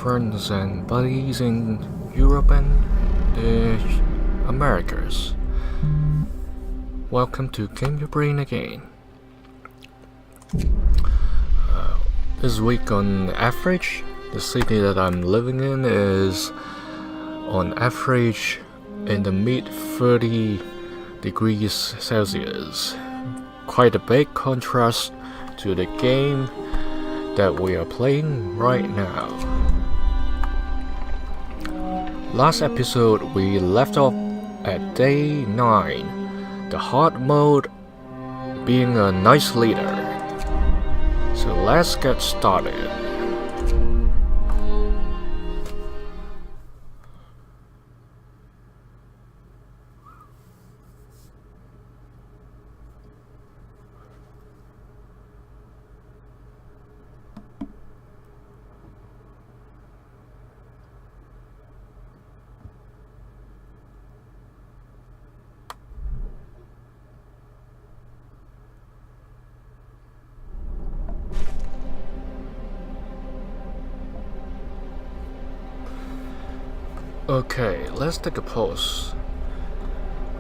friends and buddies in Europe and the Americas. Welcome to Game Your Brain Again. This week on average, the city that I'm living in is on average in the mid 30 degrees Celsius. Quite a big contrast to the game that we are playing right now. Last episode we left off at day 9, the hard mode being a nice leader. So let's get started. Okay, let's take a pause.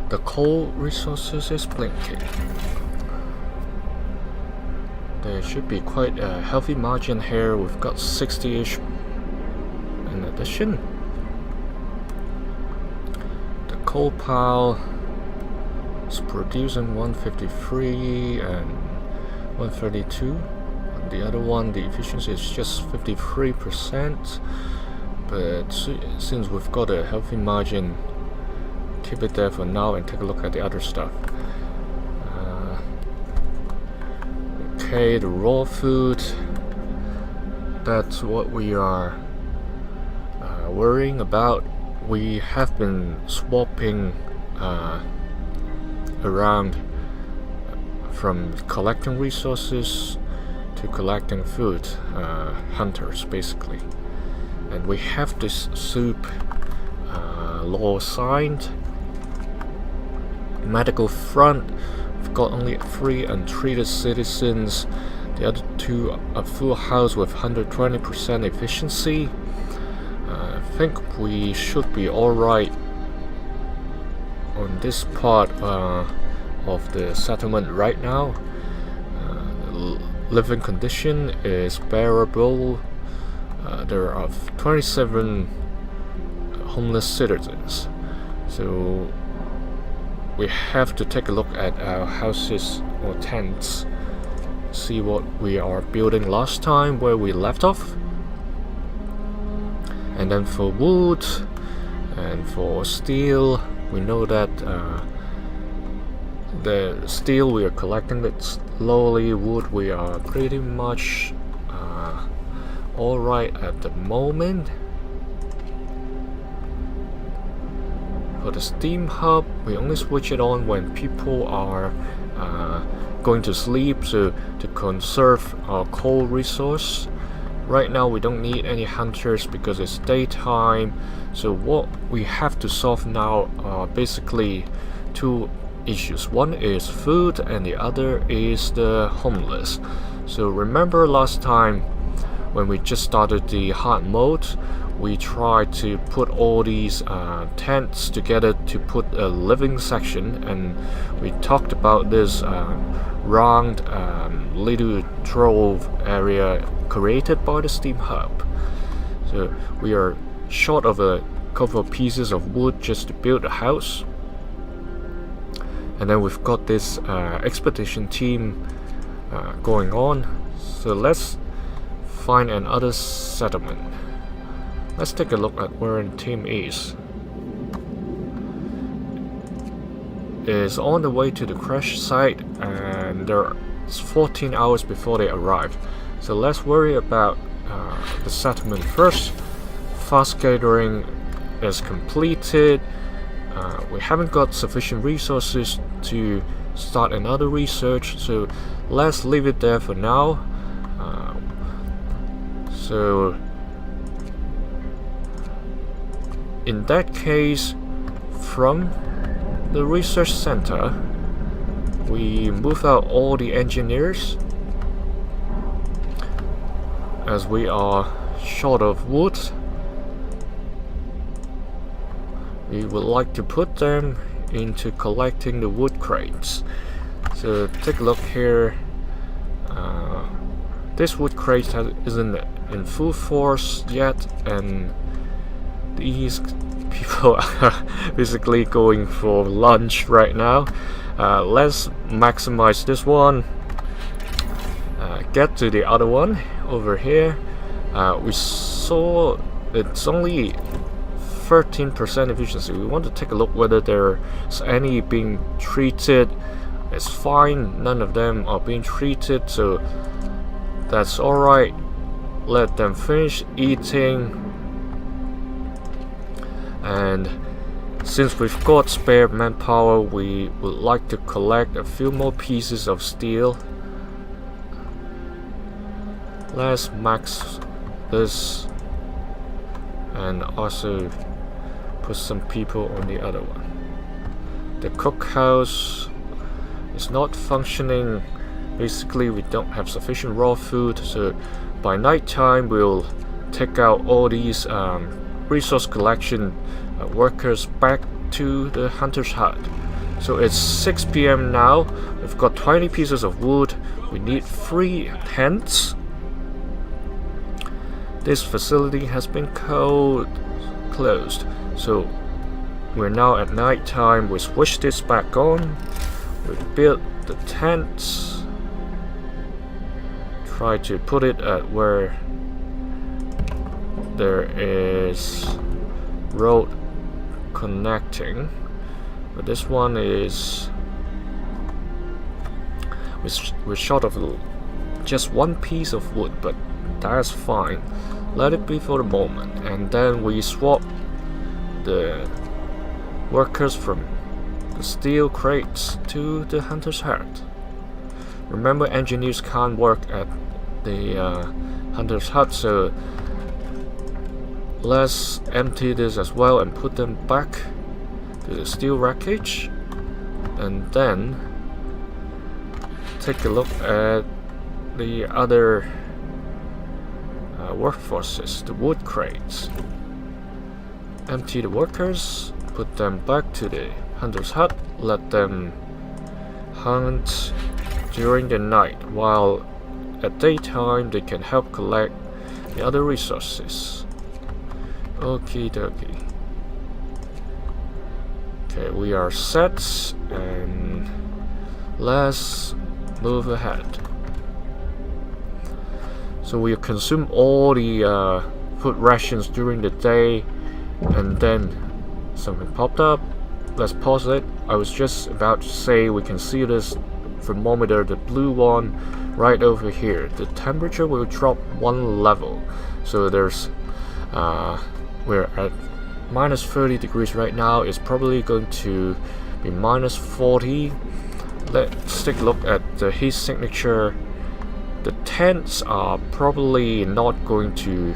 The coal resources is blinking. There should be quite a healthy margin here. We've got 60-ish in addition. The coal pile is producing 153 and 132. And the other one, the efficiency is just 53%. But since we've got a healthy margin, keep it there for now and take a look at the other stuff. Okay, the raw food, that's what we are worrying about. We have been swapping around from collecting resources to collecting food, hunters basically. And we have this soup law signed. Medical front, we've got only 3 untreated citizens. The other 2 are full house with 120% efficiency. I think we should be alright on this part of the settlement right now. Living condition is bearable. There are 27 homeless citizens, so we have to take a look at our houses or tents, see what we are building last time where we left off. And then for wood and for steel, we know that the steel we are collecting it slowly. Wood we are pretty much alright at the moment. For the steam hub, we only switch it on when people are going to sleep, so to conserve our coal resource. Right now we don't need any hunters because it's daytime, so what we have to solve now are basically 2 issues. One is food and the other is the homeless. So remember last time when we just started the hard mode, we tried to put all these tents together to put a living section, and we talked about this round little trove area created by the steam hub. So we are short of a couple of pieces of wood just to build a house, and then we've got this expedition team going on. So let's find another settlement. Let's take a look at where the team is. It's on the way to the crash site, and it's 14 hours before they arrive. So let's worry about the settlement first. Fast gathering is completed. We haven't got sufficient resources to start another research, so let's leave it there for now. So in that case, from the research center, we move out all the engineers as we are short of wood, we would like to put them into collecting the wood crates. So take a look here. This wood crate isn't in full force yet, and these people are basically going for lunch right now. Let's maximize this one. Get to the other one over here. We saw it's only 13% efficiency. We want to take a look whether there's any being treated. It's fine, none of them are being treated, so that's alright. Let them finish eating. And since we've got spare manpower, we would like to collect a few more pieces of steel. Let's max this and also put some people on the other one. The cookhouse is not functioning. Basically, we don't have sufficient raw food, so by night time we'll take out all these resource collection workers back to the hunter's hut. So it's 6 PM now. We've got 20 pieces of wood. We need 3 tents. This facility has been closed, so we're now at night time. We switch this back on. We build the tents. Try to put it at where there is road connecting, but this one is we're short of just one piece of wood, but that's fine. Let it be for the moment, and then we swap the workers from the steel crates to the hunter's hut. Remember, engineers can't work at the hunter's hut, so let's empty this as well and put them back to the steel wreckage, and then take a look at the other workforces, the wood crates. Empty the workers, put them back to the hunter's hut, let them hunt during the night, while at daytime they can help collect the other resources. Okie dokie. Okay, we are set, and let's move ahead. So we consume all the food rations during the day, and then something popped up. Let's pause it. I was just about to say we can see this thermometer, the blue one right over here. The temperature will drop 1 level, so there's we're at minus 30 degrees right now. It's probably going to be minus 40. Let's take a look at the heat signature. The tents are probably not going to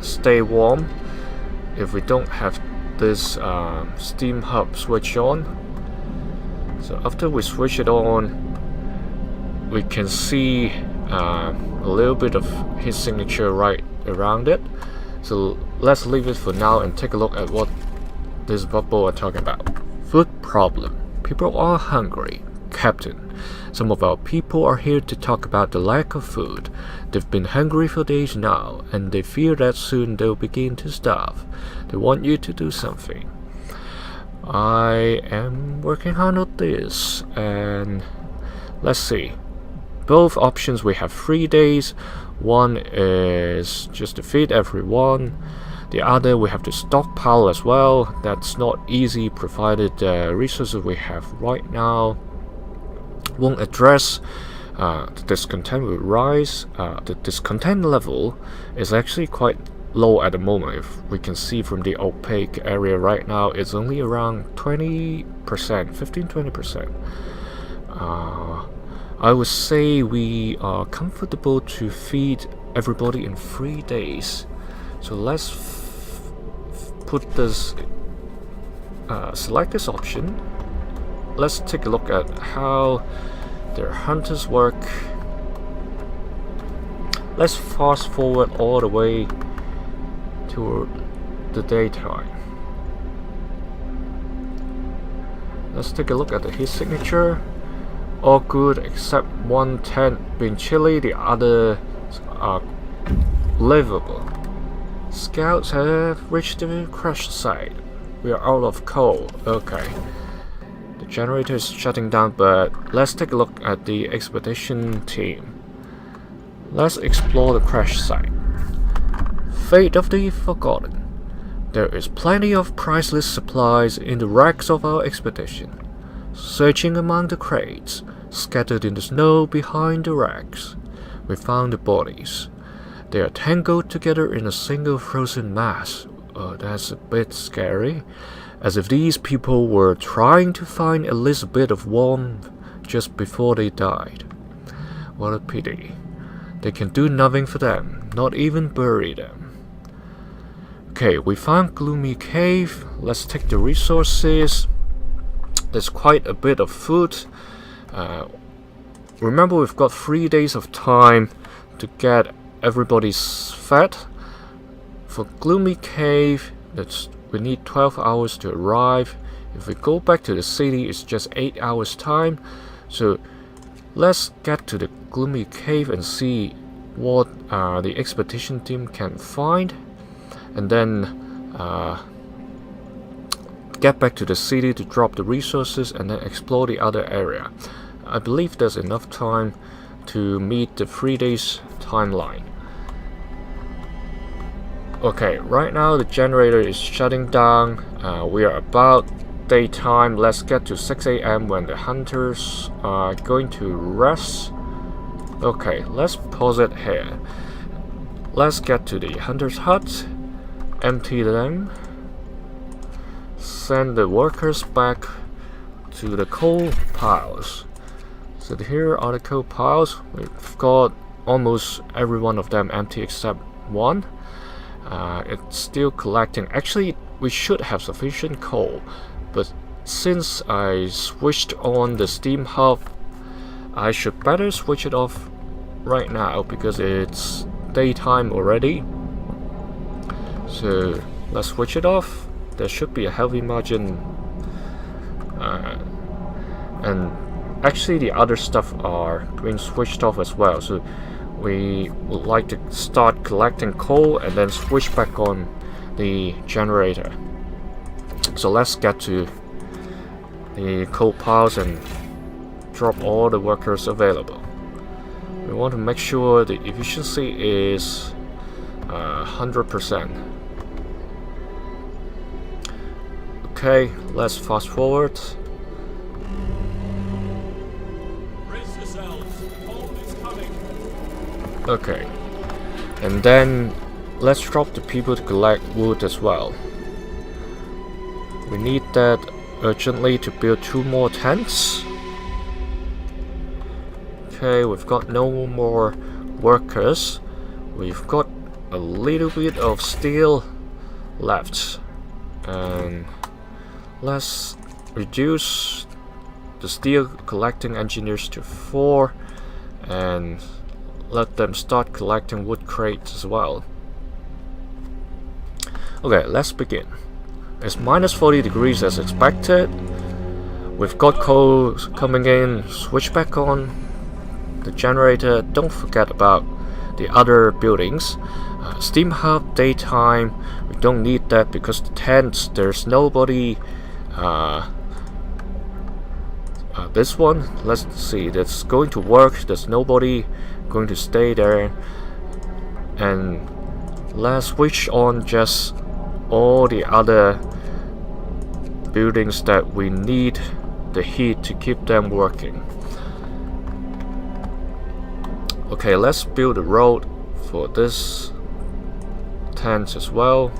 stay warm if we don't have this steam hub switch on. So after we switch it on, we can see a little bit of heat signature right around it. So let's leave it for now and take a look at what this bubble are talking about. Food problem. People are hungry. Captain, some of our people are here to talk about the lack of food. They've been hungry for days now, and they fear that soon they'll begin to starve. They want you to do something. I am working hard on this, and let's see. Both options, we have 3 days. One is just to feed everyone. The other, we have to stockpile as well. That's not easy provided the resources we have right now won't address. The discontent will rise. The discontent level is actually quite low at the moment. If we can see from the opaque area right now, it's only around 20%, 15-20%. I would say we are comfortable to feed everybody in 3 days. So let's put this select this option. Let's take a look at how their hunters work. let's fast forward all the way to the daytime. Let's take a look at the heat signature. All good except one tent being chilly, the others are livable. Scouts have reached the crash site. We are out of coal. Okay. The generator is shutting down, but let's take a look at the expedition team. Let's explore the crash site. Fate of the Forgotten. There is plenty of priceless supplies in the wrecks of our expedition. Searching among the crates, scattered in the snow behind the wrecks, we found the bodies. They are tangled together in a single frozen mass. That's a bit scary. As if these people were trying to find at least a bit of warmth just before they died. What a pity. They can do nothing for them, not even bury them. Okay, we found Gloomy Cave. Let's take the resources. There's quite a bit of food. Remember, we've got 3 days of time to get everybody's fed. For Gloomy Cave, we need 12 hours to arrive. If we go back to the city, it's just 8 hours time. So let's get to the Gloomy Cave and see what the expedition team can find, and then get back to the city to drop the resources and then explore the other area. I believe there's enough time to meet the 3 days timeline. Okay, right now the generator is shutting down. We are about daytime. Let's get to 6 AM when the hunters are going to rest. Okay, let's pause it here. Let's get to the hunter's hut, empty them, send the workers back to the coal piles. So here are the coal piles. We've got almost every one of them empty except one. It's still collecting. Actually, we should have sufficient coal, but since I switched on the steam hub, I should better switch it off right now because it's daytime already. So let's switch it off. There should be a healthy margin, and actually the other stuff are being switched off as well. So we would like to start collecting coal and then switch back on the generator. So let's get to the coal piles and drop all the workers available. We want to make sure the efficiency is 100%. Okay, let's fast forward. Okay, and then let's drop the people to collect wood as well. We need that urgently to build 2 more tents. Okay, we've got no more workers. We've got a little bit of steel left, and let's reduce the steel collecting engineers to 4 and let them start collecting wood crates as well. Okay, let's begin. It's minus 40 degrees as expected. We've got coal coming in. Switch back on the generator. Don't forget about the other buildings. Steam hub, daytime. We don't need that because the tents, there's nobody. This one, let's see, that's going to work. There's nobody going to stay there. And let's switch on just all the other buildings that we need the heat to keep them working. Okay, let's build a road for this tent as well.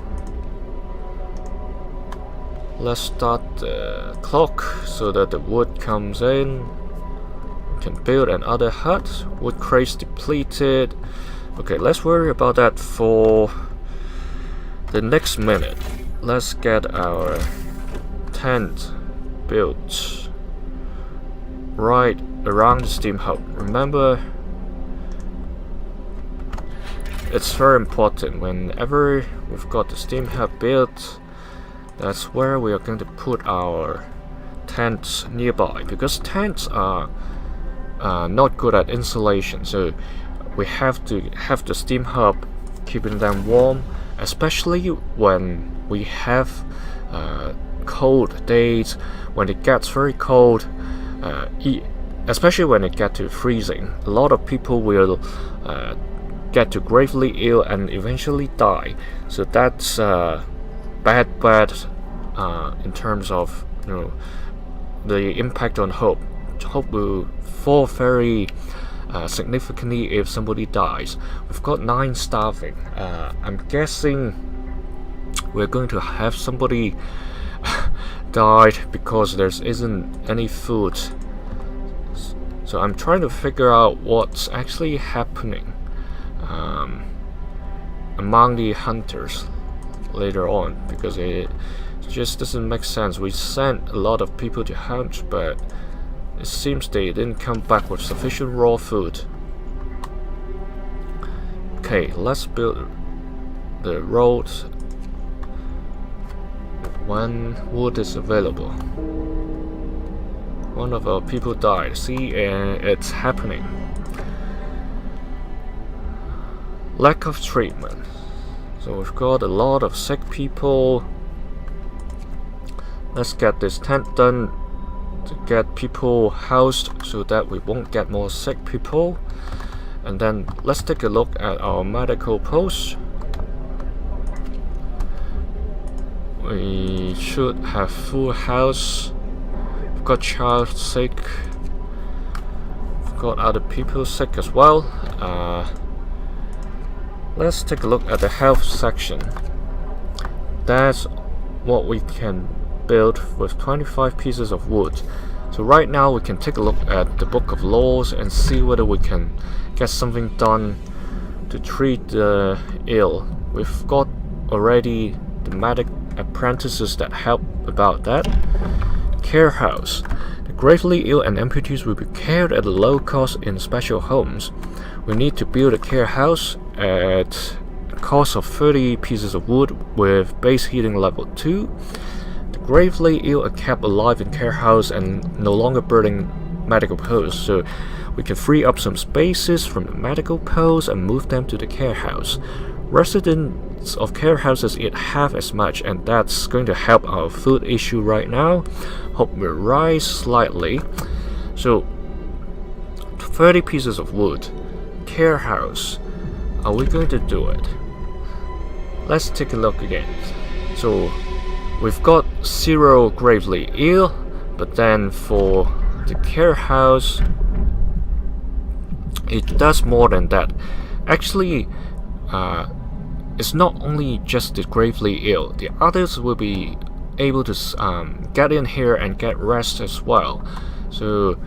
Let's start the clock so that the wood comes in. We can build another hut. Wood crates depleted. Okay, let's worry about that for the next minute. Let's get our tent built right around the steam hub. Remember, it's very important. Whenever we've got the steam hub built, that's where we are going to put our tents nearby, because tents are not good at insulation, so we have to have the steam hub keeping them warm, especially when we have cold days, when it gets very cold, especially when it gets to freezing. A lot of people will get to gravely ill and eventually die. So that's bad in terms of, you know, the impact on hope. Hope will fall very significantly if somebody dies. We've got 9 starving. I'm guessing we're going to have somebody died because there isn't any food. So I'm trying to figure out what's actually happening among the hunters later on, because it just doesn't make sense. We sent a lot of people to hunt, but it seems they didn't come back with sufficient raw food. Okay, let's build the road when wood is available. One of our people died. See, it's happening. Lack of treatment. So we've got a lot of sick people. Let's get this tent done to get people housed so that we won't get more sick people. And then let's take a look at our medical post. We should have full house. We've got child sick. We've got other people sick as well. Let's take a look at the health section. That's what we can build with 25 pieces of wood. So right now we can take a look at the book of laws and see whether we can get something done to treat the ill. We've got already the medic apprentices that help about that. Care house. The gravely ill and amputees will be cared at a low cost in special homes. We need to build a care house at a cost of 30 pieces of wood with base heating level 2. The gravely ill are kept alive in care house and no longer burning medical posts, so we can free up some spaces from the medical posts and move them to the care house. Residents of care houses eat half as much, and that's going to help our food issue right now. Hope will rise slightly. So 30 pieces of wood. Care house. Are we going to do it? Let's take a look again. So we've got 0 gravely ill, but then for the care house it does more than that. Actually, it's not only just the gravely ill. The others will be able to get in here and get rest as well. So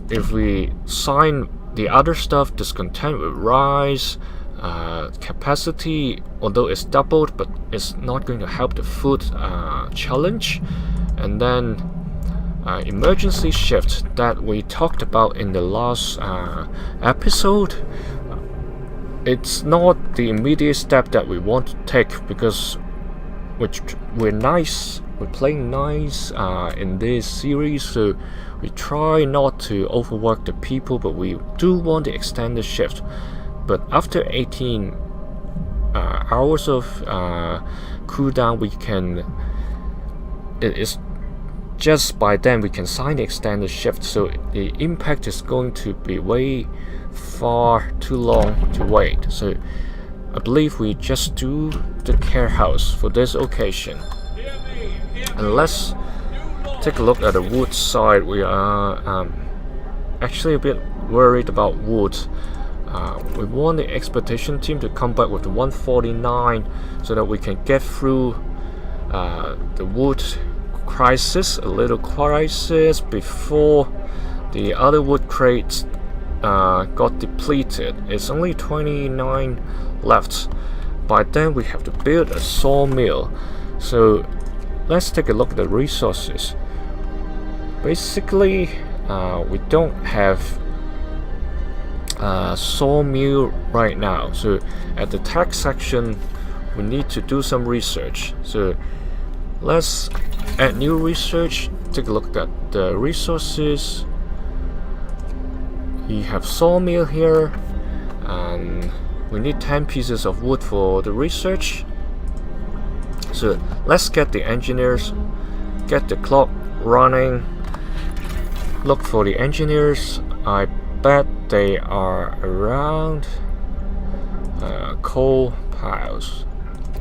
if we sign the other stuff, discontent will rise. Capacity, although it's doubled, but it's not going to help the food challenge. And then emergency shift that we talked about in the last episode. It's not the immediate step that we want to take, because we're playing nice in this series, so we try not to overwork the people, but we do want to extend the shift. But after 18 hours of cooldown, we can. It is just by then we can sign the extended shift. So the impact is going to be way far too long to wait. So I believe we just do the care house for this occasion. And let's take a look at the wood side. We are actually a bit worried about wood. We want the expedition team to come back with the 149 so that we can get through the wood crisis, a little crisis, before the other wood crates got depleted. It's only 29 left. By then we have to build a sawmill. So let's take a look at the resources. Basically, we don't have sawmill right now. So at the tech section, we need to do some research. So let's add new research. Take a look at the resources. We have sawmill here, and we need 10 pieces of wood for the research. So let's get the engineers, get the clock running, look for the engineers. I bet they are around coal piles.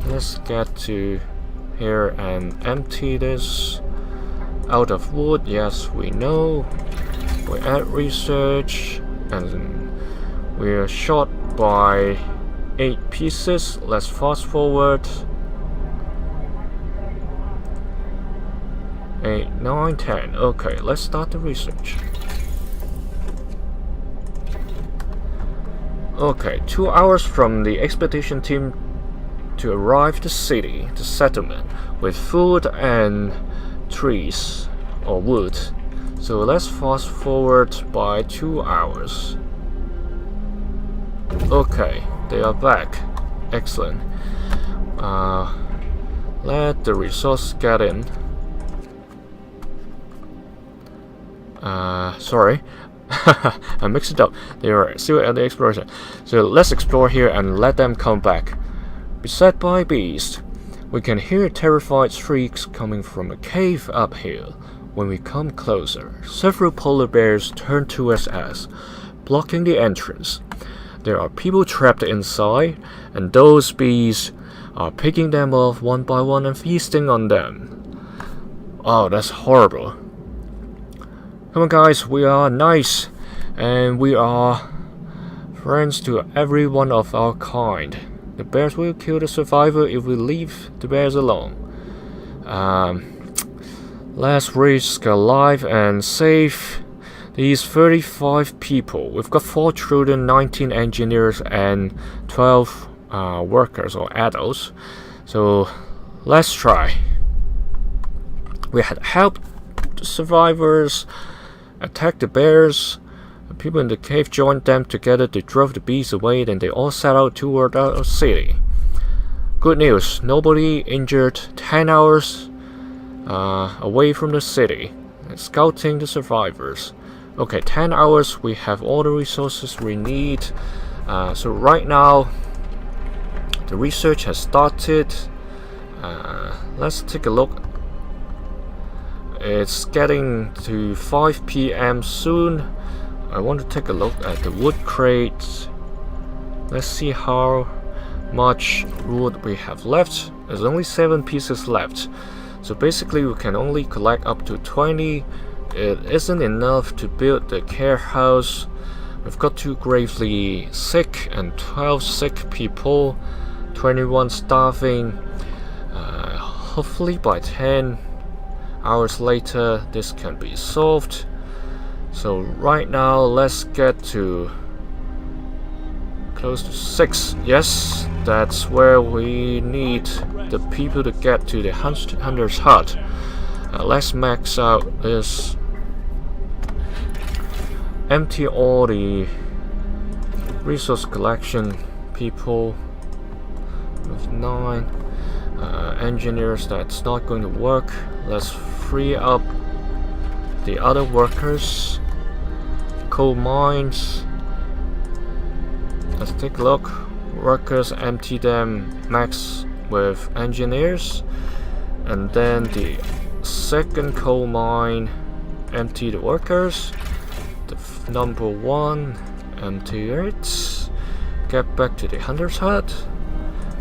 Let's get to here and empty this out of wood. Yes, we know. We add research, and we are short by 8 pieces. Let's fast forward. 8, 9, 10. Okay, let's start the research. Okay, 2 hours from the expedition team to arrive the city, the settlement, with food and trees or wood. So let's fast forward by 2 hours. Okay, they are back. Excellent. Let the resource get in. Sorry. I mixed it up. They are still at the exploration. So let's explore here and let them come back. Beset by beasts. We can hear terrified shrieks coming from a cave uphill. When we come closer, several polar bears turn towards us, blocking the entrance. There are people trapped inside, and those beasts are picking them off one by one and feasting on them. Oh, that's horrible. Come on guys, we are nice, and we are friends to every one of our kind. The bears will kill the survivor if we leave the bears alone. Let's risk a life and save these 35 people. We've got 4 children, 19 engineers, and 12 workers or adults. So let's try. We had helped the survivors attack the bears. The people in the cave joined them together to drive the beasts away, then they all set out toward our city. Good news, nobody injured. 10 hours away from the city, scouting the survivors. Okay, 10 hours, we have all the resources we need. So right now, the research has started. Let's take a look. It's getting to 5 PM soon. I want to take a look at the wood crates. Let's see how much wood we have left. There's only 7 pieces left. So basically we can only collect up to 20. It isn't enough to build the care house. We've got 2 gravely sick and 12 sick people, 21 starving. Hopefully by 10 hours later this can be solved. So right now let's get to close to 6. Yes, that's where we need the people to get to the hunter's hut. Let's max out this. Empty all the resource collection people with 9 engineers. That's not going to work. Let's free up the other workers. Coal mines. Let's take a look. Workers, empty them, max with engineers, and then the second coal mine, empty the workers. The number 1, empty it. Get back to the hunter's hut.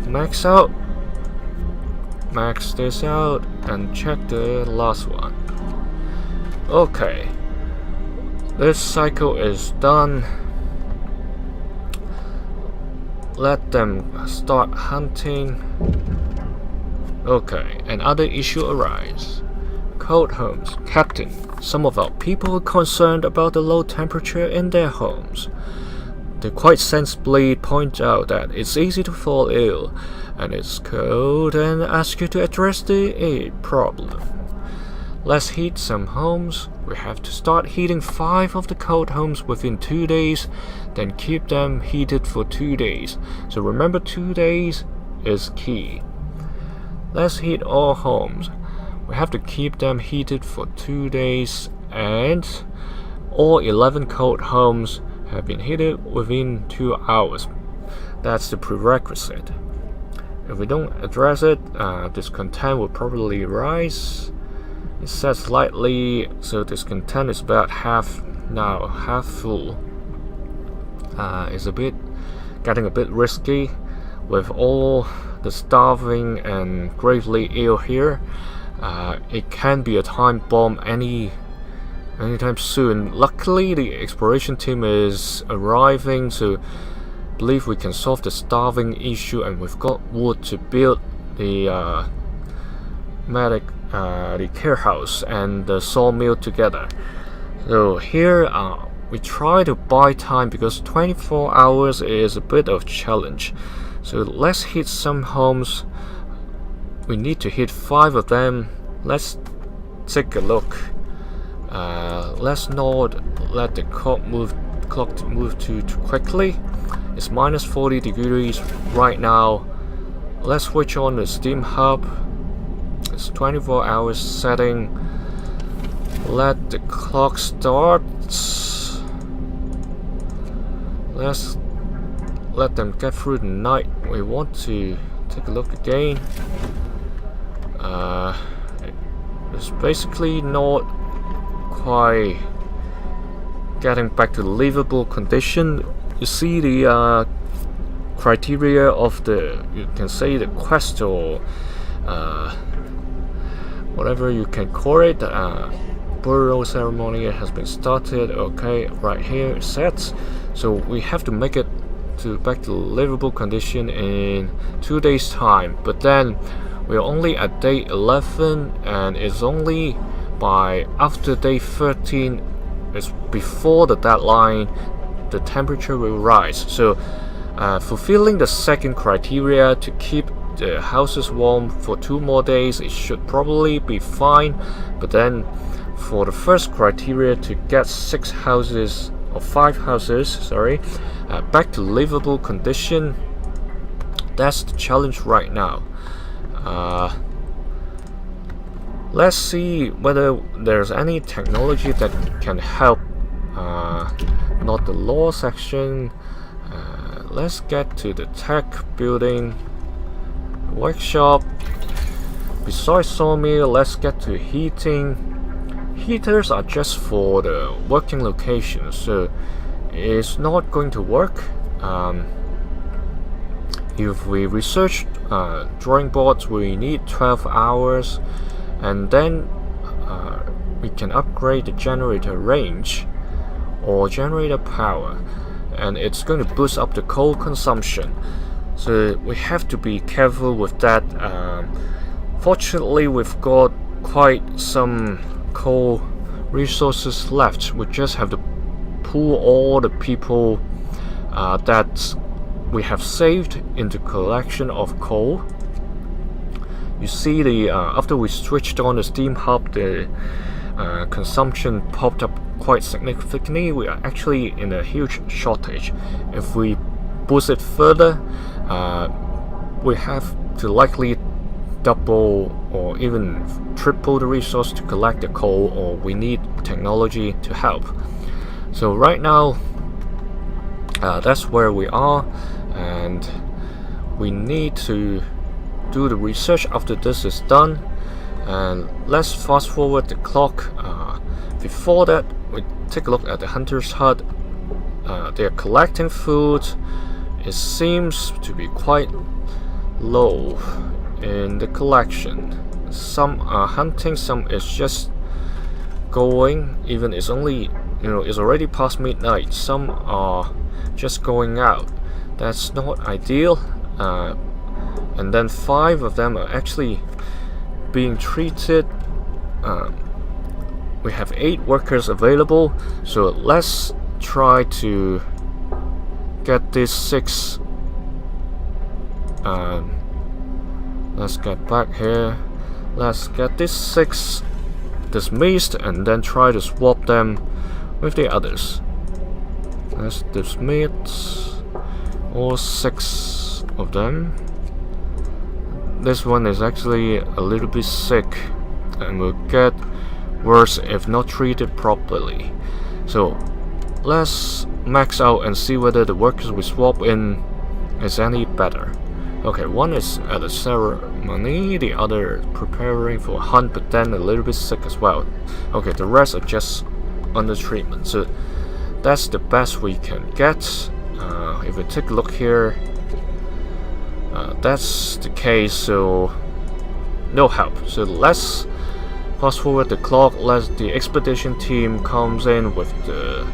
Max out. Max this out and check the last one. Okay, this cycle is done. Let them start hunting. Okay, another issue arises. Cold homes. Captain, some of our people are concerned about the low temperature in their homes. They quite sensibly point out that it's easy to fall ill and it's cold and ask you to address the problem. Let's heat some homes. We have to start heating 5 of the cold homes within 2 days. then keep them heated for 2 days. So remember, 2 days is key. Let's heat all homes. We have to keep them heated for 2 days, and all 11 cold homes have been heated within 2 hours. That's the prerequisite. If we don't address it, discontent will probably rise. It says slightly, so discontent is about half now, half full. It's getting a bit risky with all the starving and gravely ill here. It can be a time bomb anytime soon. Luckily, the exploration team is arriving, so I believe we can solve the starving issue, and we've got wood to build the the care house and the sawmill together. So here we try to buy time because 24 hours is a bit of a challenge. So let's hit some homes. We need to hit 5 of them. Let's take a look. Let's not let the clock move too quickly. It's minus 40 degrees right now. Let's switch on the steam hub. It's 24 hours setting. Let the clock start. Let's let them get through the night. We want to take a look again. It's basically not quite getting back to livable condition. You see the criteria of you can say the quest, or whatever you can call it. Burial ceremony has been started. Okay, right here it sets. So we have to make it back to livable condition in 2 days time. But then we're only at day 11, and it's only by after day 13, it's before the deadline, the temperature will rise. So fulfilling the second criteria to keep the houses warm for 2 more days, it should probably be fine. But then for the first criteria to get 6 houses or 5 houses, sorry, back to livable condition, that's the challenge right now. Let's see whether there's any technology that can help. Not the law section. Let's get to the tech building, workshop. Besides sawmill, let's get to heating. Heaters are just for the working location, so it's not going to work. If we research drawing boards, we need 12 hours, and then we can upgrade the generator range or generator power, and it's going to boost up the coal consumption. So we have to be careful with that. Fortunately, we've got quite some coal resources left. We just have to pull all the people that we have saved into collection of coal. You see the after we switched on the steam hub, the consumption popped up quite significantly. We are actually in a huge shortage. If we boost it further, we have to likely double or even triple the resource to collect the coal, or we need technology to help. So right now, that's where we are, and we need to do the research after this is done. And let's fast forward the clock. Before that, we take a look at the hunter's hut. They are collecting food. It seems to be quite low in the collection. Some are hunting, some is just going. Even it's only, it's already past midnight. Some are just going out. That's not ideal. And then 5 of them are actually being treated. We have 8 workers available, so let's try to get this 6. Let's get back here. Let's get this 6 dismissed and then try to swap them with the others. Let's dismiss all 6 of them. This one is actually a little bit sick and will get worse if not treated properly. So let's max out and see whether the workers we swap in is any better. Okay, one is at a ceremony, the other preparing for a hunt, but then a little bit sick as well. Okay, the rest are just under treatment, so that's the best we can get. If we take a look here, that's the case, so no help. So let's fast forward the clock. Let the expedition team comes in with the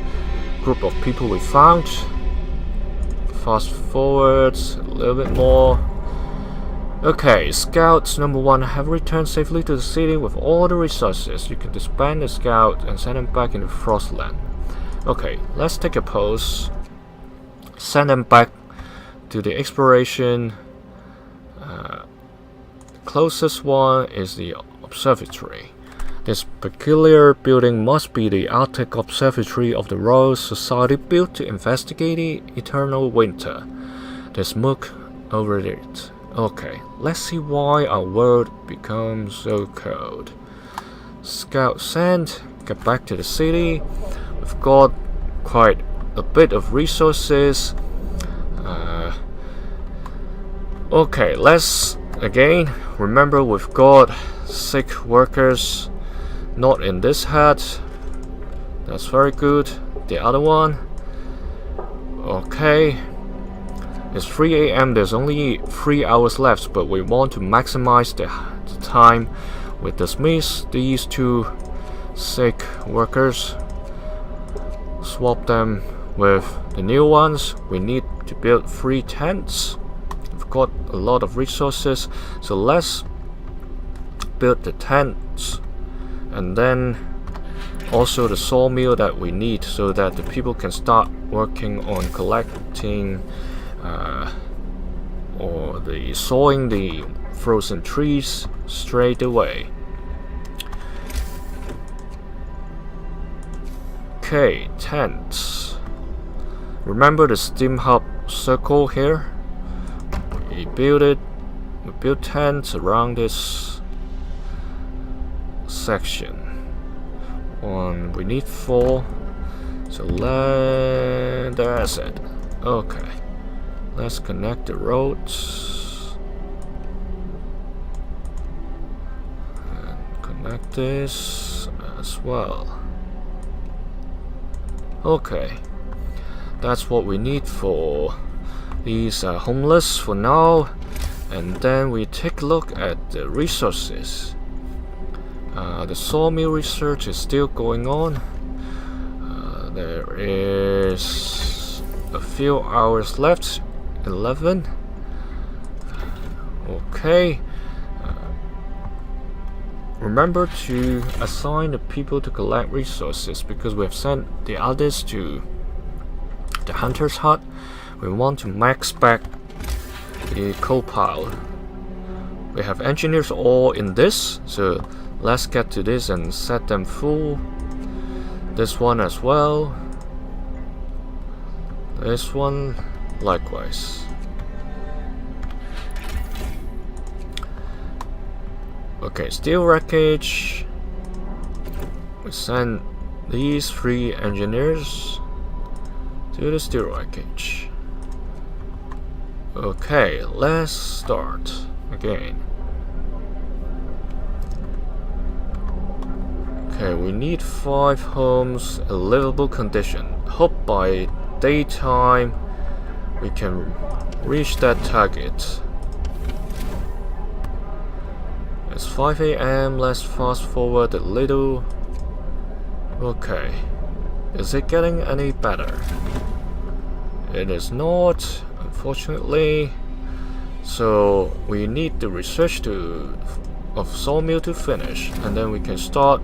group of people we found. Fast forward a little bit more. Okay, scouts number 1 have returned safely to the city with all the resources. You can disband the scout and send them back into Frostland. Okay, let's take a pause. Send them back to the exploration. The closest one is the observatory. This peculiar building must be the Arctic Observatory of the Royal Society, built to investigate the eternal winter. There's smoke over it. Okay, let's see why our world becomes so cold. Scout sent, get back to the city. We've got quite a bit of resources. Okay, let's again remember we've got sick workers. Not in this hat. That's very good. The other one. Okay. It's 3 AM. There's only 3 hours left, but we want to maximize the time. We dismiss these 2 sick workers. Swap them with the new ones. We need to build 3 tents. We've got a lot of resources, so let's build the tents. And then also the sawmill that we need, so that the people can start working on collecting or the sawing the frozen trees straight away. Okay, tents. Remember the steam hub circle here? We build it. We build tents around this section. We need 4. So that's it. Okay. Let's connect the roads. And connect this as well. Okay. That's what we need for these homeless for now. And then we take a look at the resources. The sawmill research is still going on. There is a few hours left. 11. Okay. Remember to assign the people to collect resources, because we have sent the others to the hunter's hut. We want to max back the coal pile. We have engineers all in this, so let's get to this and set them full. This one as well. This one likewise. Okay, steel wreckage. We send these 3 engineers to the steel wreckage. Okay, let's start again. Okay, we need 5 homes, a livable condition. Hope by daytime we can reach that target. It's 5 AM. Let's fast forward a little. Okay. Is it getting any better? It is not, unfortunately. So we need the research of sawmill to finish, and then we can start.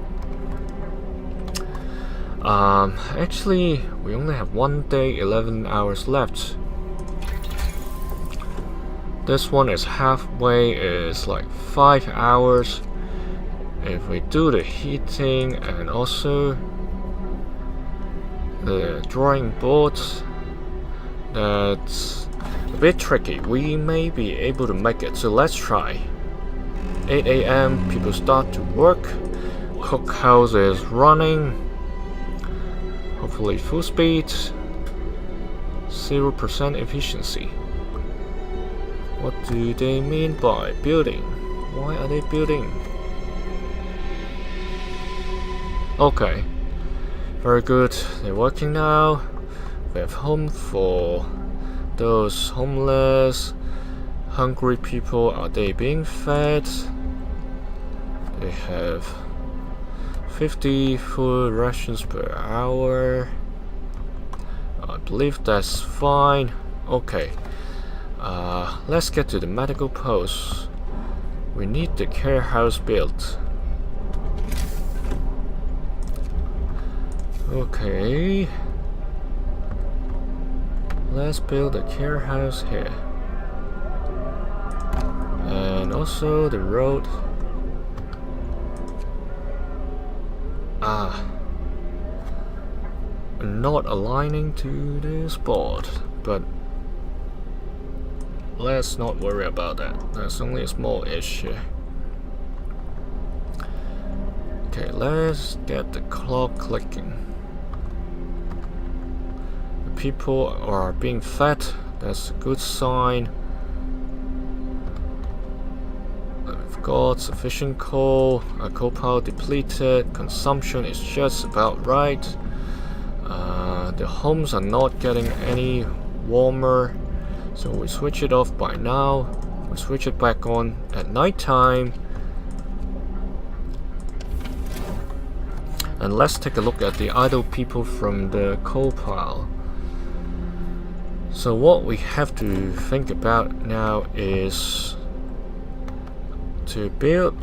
Actually, we only have 1 day, 11 hours left. This one is halfway, is like 5 hours. If we do the heating and also the drawing board. That's a bit tricky. We may be able to make it, so let's try. 8 AM, people start to work. Cookhouse is running. Hopefully full speed. 0% efficiency. What do they mean by building? Why are they building? Okay. Very good. They're working now. We have home for those homeless, hungry people. Are they being fed? They have 50 food rations per hour. I believe that's fine. Okay. Let's get to the medical post. We need the care house built. Okay. Let's build a care house here. And also the road. Not aligning to this board, but let's not worry about that. That's only a small issue. Okay, let's get the clock clicking. The people are being fed. That's a good sign. We've got sufficient coal. Our coal power depleted. Consumption is just about right. The homes are not getting any warmer, so we switch it off by now. We switch it back on at night time. And let's take a look at the idle people from the coal pile. So what we have to think about now is to build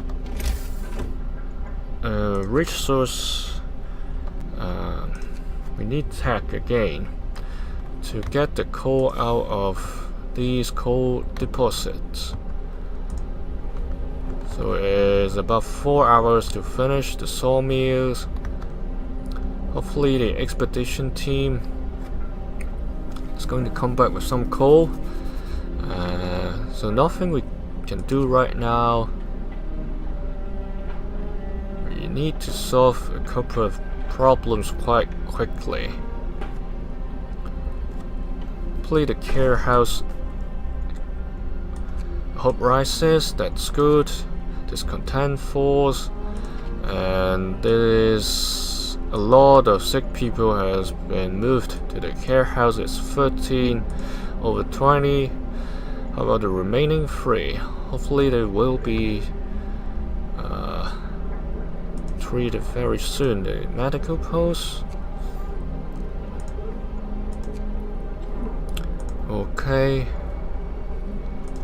a resource. We need tech again to get the coal out of these coal deposits. So it's about 4 hours to finish the sawmills. Hopefully the expedition team is going to come back with some coal. So nothing we can do right now. We need to solve a couple of problems quite quickly. Hopefully the care house hope rises. That's good. Discontent falls, and there is a lot of sick people has been moved to the care house. It's 13 over 20. How about the remaining 3? Hopefully they will be treated very soon. The medical post. Okay.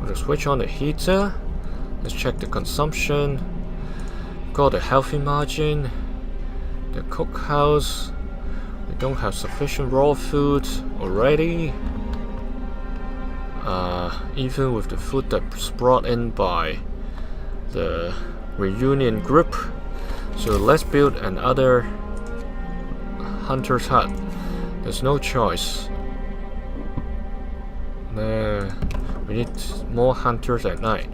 We'll switch on the heater. Let's check the consumption. Got a healthy margin. The cookhouse. We don't have sufficient raw food already. Even with the food that's brought in by the reunion group. So let's build another hunter's hut. There's no choice. We need more hunters at night.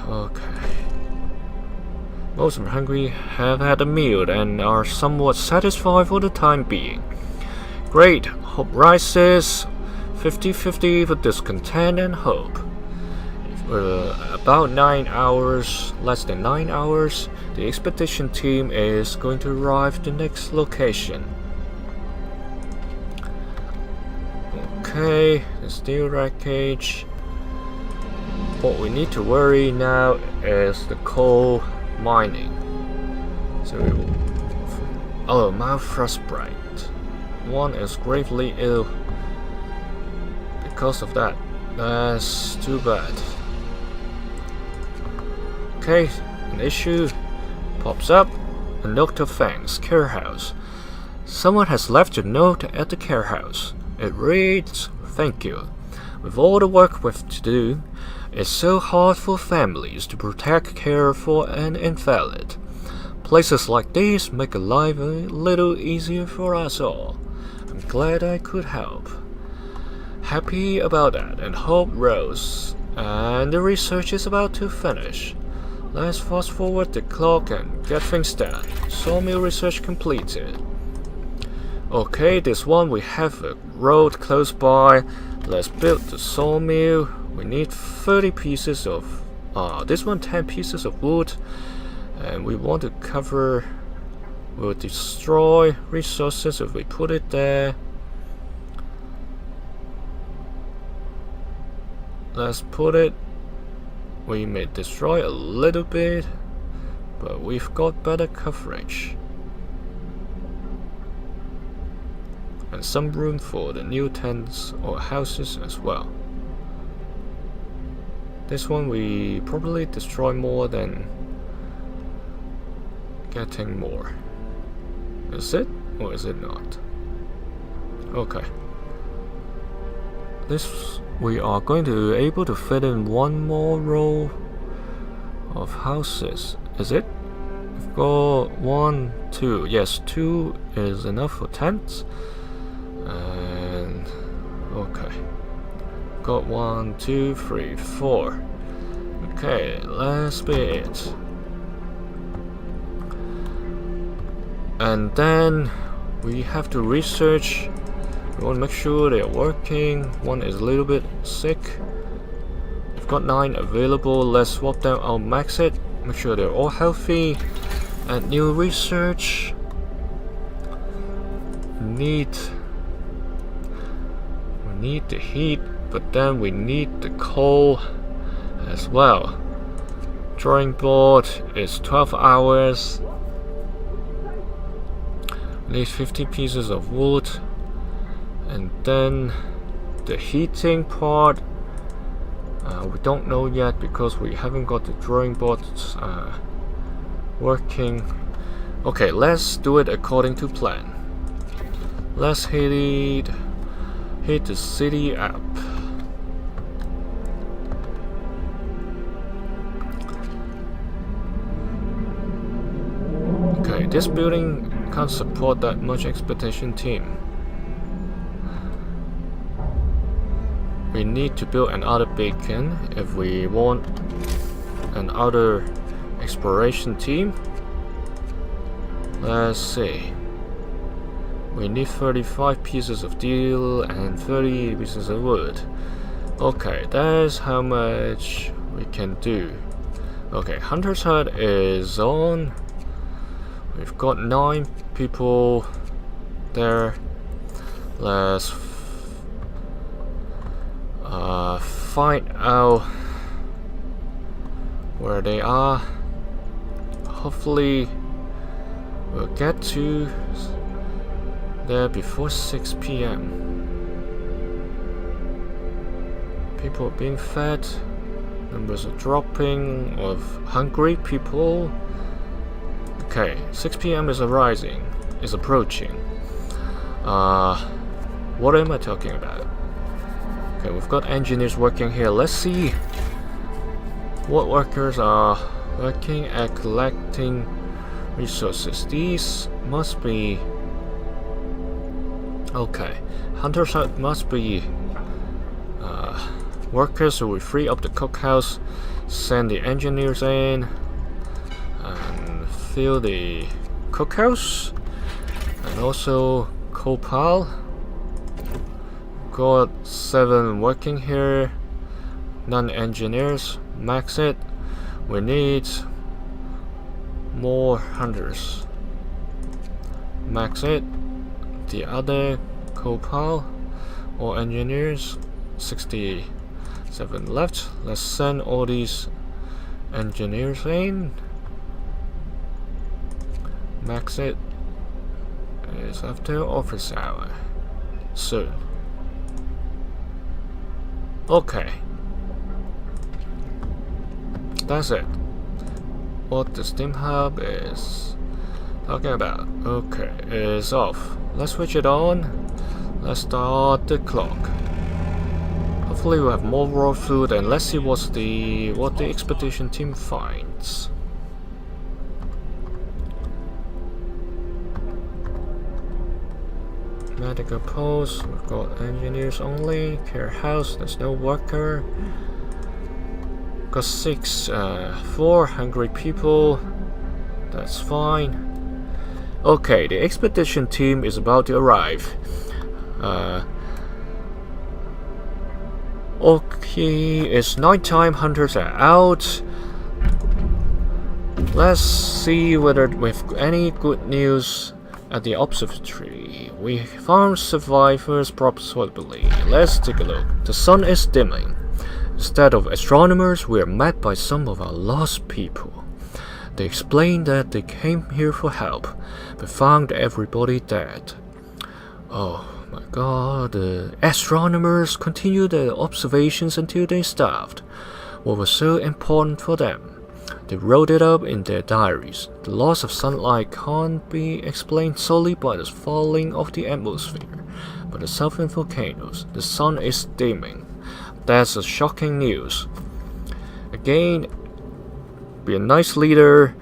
Okay. Most of the hungry have had a meal and are somewhat satisfied for the time being. Great. Hope rises. 50-50 for discontent and hope. About 9 hours, less than 9 hours, the expedition team is going to arrive at the next location. Okay, the steel wreckage. What we need to worry now is the coal mining. So, Mount Frostpunk. One is gravely ill because of that. That's too bad. Okay, an issue pops up. A note of thanks, care house. Someone has left a note at the care house. It reads, "Thank you. With all the work we've to do, it's so hard for families to protect care for an invalid. Places like these make life a little easier for us all. I'm glad I could help. Happy about that, and hope rose. And the research is about to finish. Let's fast forward the clock and get things done. Sawmill research completed. Okay, this one we have a road close by. Let's build the sawmill. We need 30 pieces of this one 10 pieces of wood, and we want to cover. We'll destroy resources if we put it there. Let's put it. We may destroy a little bit, but we've got better coverage and some room for the new tents or houses as well. This one we probably destroy more than getting more. Is it or is it not? Okay. This we are going to be able to fit in one more row of houses. Is it? We've got 1, 2. Yes, 2 is enough for tents. And okay. Got 1, 2, 3, 4. Okay, let's be it. And then we have to research. We want to make sure they are working. One is a little bit sick. We've got 9 available. Let's swap them. I'll max it. Make sure they're all healthy. And new research. We need the heat, but then we need the coal as well. Drawing board is 12 hours. We need 50 pieces of wood. And then the heating part, we don't know yet because we haven't got the drawing boards working. Okay, let's do it according to plan. Let's hit the city up. Okay, this building can't support that much expedition team. We need to build another beacon if we want another exploration team. Let's see. We need 35 pieces of steel and 30 pieces of wood. Okay, that's how much we can do. Okay, Hunter's Hut is on. We've got 9 people there. Let's find out where they are. Hopefully we'll get to there before 6 p.m. People are being fed. Numbers are dropping of hungry people. Okay, 6 p.m. is approaching. What am I talking about? Okay, we've got engineers working here. Let's see what workers are working at collecting resources. These must be okay. Hunter's Hut must be workers who will free up the cookhouse, send the engineers in, and fill the cookhouse, and also coal pile. Got 7 working here, none engineers. Max it. We need more hunters. Max it. The other coal pile or engineers, 67 left. Let's send all these engineers in. Max it. It's after office hour soon. Okay, that's it. What the Steam Hub is talking about. Okay, it's off. Let's switch it on. Let's start the clock. Hopefully we'll have more raw food, and let's see what the expedition team finds. Medical post, we've got engineers only. Care house, there's no worker. Got 4 hungry people. That's fine. Okay, the expedition team is about to arrive. Okay, it's nighttime, hunters are out. Let's see whether we've any good news at the observatory. We found survivors probably. Let's take a look. The sun is dimming. Instead of astronomers, we are met by some of our lost people. They explained that they came here for help, but found everybody dead. Oh my god, the astronomers continued their observations until they starved. What was so important for them? They wrote it up in their diaries. The loss of sunlight can't be explained solely by the falling of the atmosphere, but the southern volcanoes. The sun is dimming. That's a shocking news. Again, be a nice leader.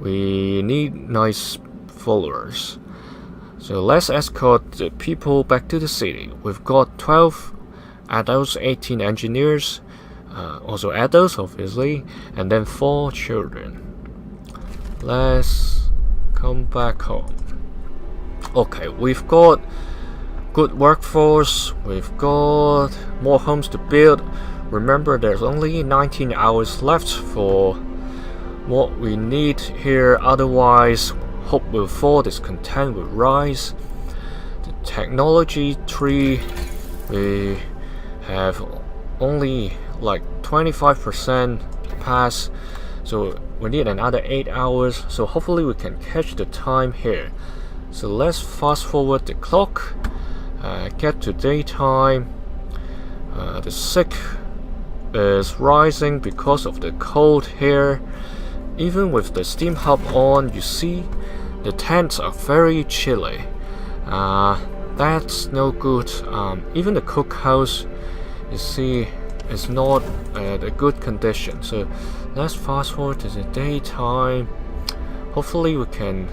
We need nice followers. So let's escort the people back to the city. We've got 12 adults, 18 engineers, also adults obviously, and then 4 children. Let's come back home. Okay, we've got good workforce, we've got more homes to build. Remember, there's only 19 hours left for what we need here, otherwise hope will fall, discontent will rise. The technology tree, we have only like 25% pass, so we need another 8 hours, so hopefully we can catch the time here. So let's fast forward the clock, get to daytime. The sick is rising because of the cold here. Even with the steam hub on, you see the tents are very chilly. That's no good. Even the cookhouse, you see, is not at a good condition. So let's fast forward to the daytime. Hopefully we can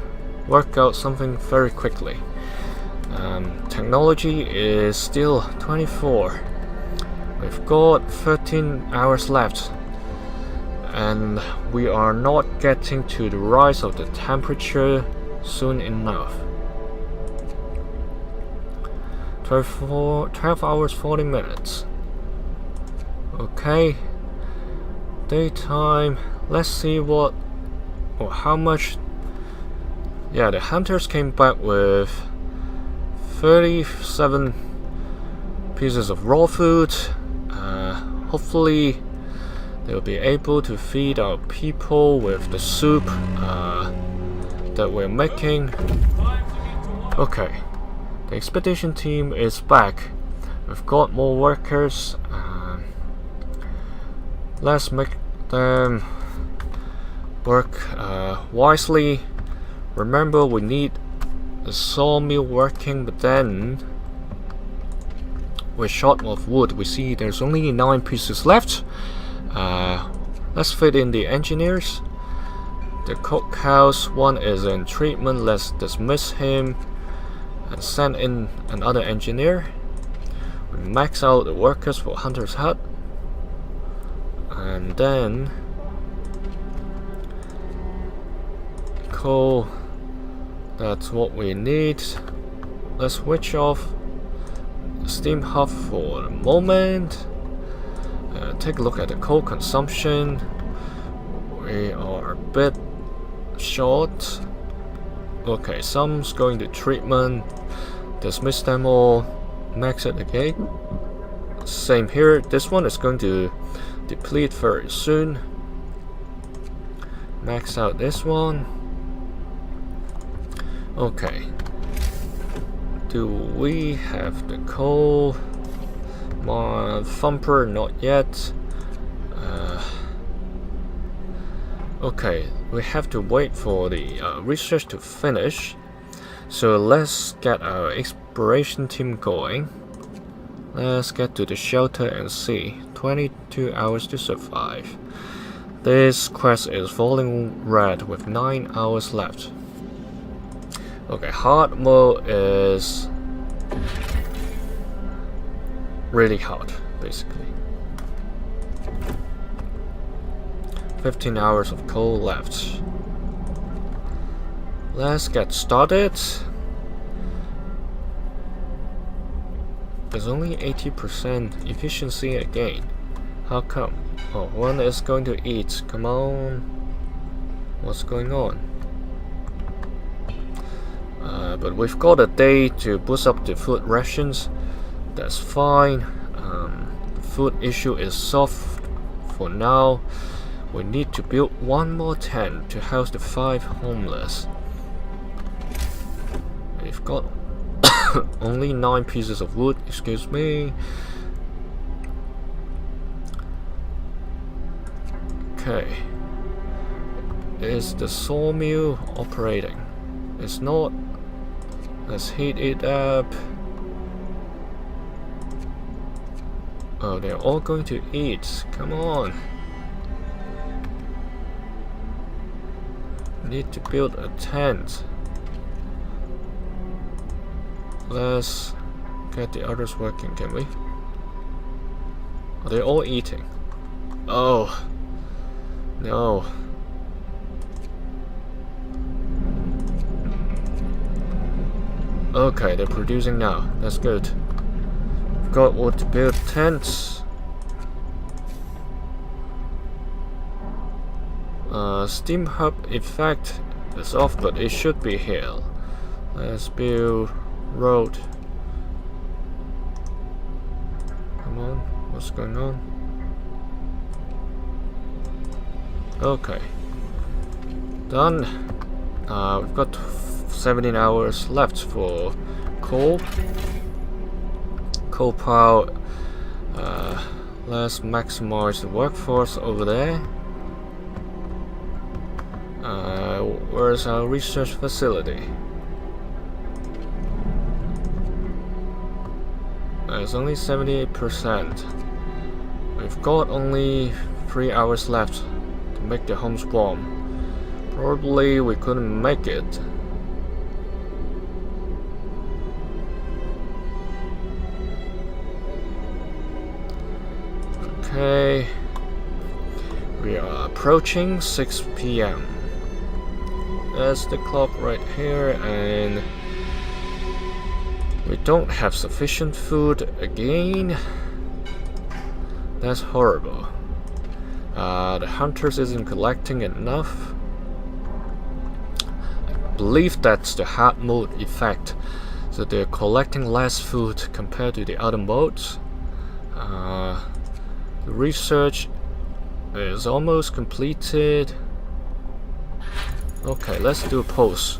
work out something very quickly. Technology is still 24. We've got 13 hours left, and we are not getting to the rise of the temperature soon enough. 12 hours 40 minutes. Okay, daytime. Let's see what or how much. Yeah, the hunters came back with 37 pieces of raw food. Hopefully they'll be able to feed our people with the soup that we're making. Okay, the expedition team is back. We've got more workers. Let's make them work wisely. Remember, we need the sawmill working, but then we're short of wood. We see there's only 9 pieces left. Let's fit in the engineers. The cookhouse, one is in treatment. Let's dismiss him and send in another engineer. We max out the workers for Hunter's Hut, and then coal. That's what we need. Let's switch off the steam hub for the moment. Take a look at the coal consumption. We are a bit short. Okay, some's going to treatment. Dismiss them all. Max it again. Same here. This one is going to deplete very soon. Max out this one. Okay. Do we have the coal? My thumper, not yet. Okay, we have to wait for the research to finish. So let's get our exploration team going. Let's get to the shelter and see. 22 hours to survive. This quest is falling red with 9 hours left. Okay, hard mode is really hot, basically. 15 hours of coal left. Let's get started. There's only 80% efficiency again. How come? Oh, one is going to eat. Come on. What's going on? But we've got a day to boost up the food rations. That's fine. Food issue is solved for now. We need to build one more tent to house the 5 homeless. We've got only 9 pieces of wood, excuse me. Okay. Is the sawmill operating? It's not. Let's heat it up. Oh, they're all going to eat. Come on. Need to build a tent. Let's get the others working, can we? Are they all eating? Oh no. Okay, they're producing now. That's good. We've got wood to build tents. Steam hub effect is off, but it should be here. Let's build road. Come on, what's going on? Okay, done. We've got 17 hours left for coal power. Let's maximize the workforce over there. Where's our research facility? It's only 78%. We've got only 3 hours left to make the homes warm. Probably we couldn't make it. Okay, we are approaching 6 p.m. That's the clock right here, and we don't have sufficient food again. That's horrible. The hunters isn't collecting enough. I believe that's the hard mode effect. So they're collecting less food compared to the other modes. The research is almost completed. Okay, let's do a pause.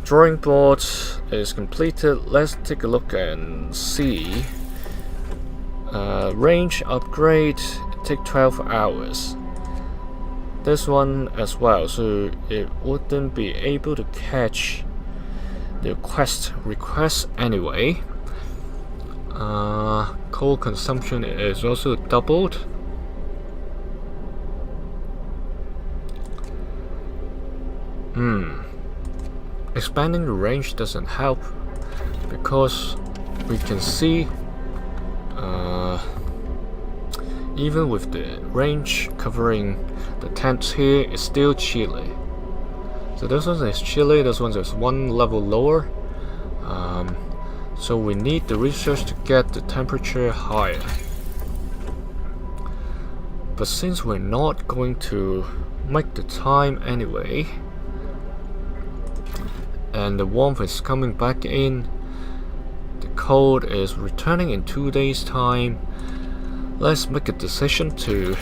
Drawing board is completed. Let's take a look and see. Range upgrade take 12 hours. This one as well, so it wouldn't be able to catch the quest request anyway. Coal consumption is also doubled. Expanding the range doesn't help because we can see even with the range covering the tents here, it's still chilly. So this one is chilly, this one is one level lower. So we need the research to get the temperature higher. But since we're not going to make the time anyway, and the warmth is coming back in, the cold is returning in 2 days time, let's make a decision to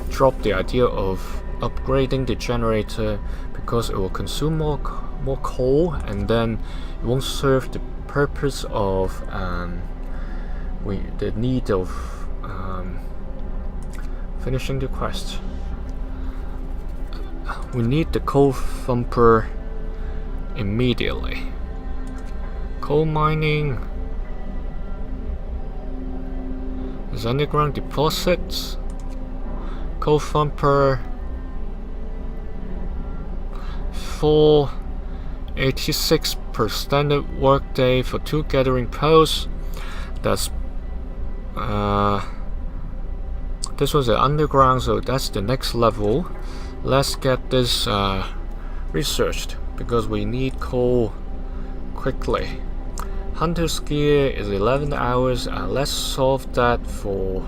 drop the idea of upgrading the generator, because it will consume more coal, and then it won't serve the purpose of the need of finishing the quest. We need the coal thumper immediately. Coal mining. There's underground deposits. Coal thumper. 486% per standard workday for 2 gathering posts. That's this was the underground, so that's the next level. Let's get this researched because we need coal quickly. Hunter's gear is 11 hours. Let's solve that for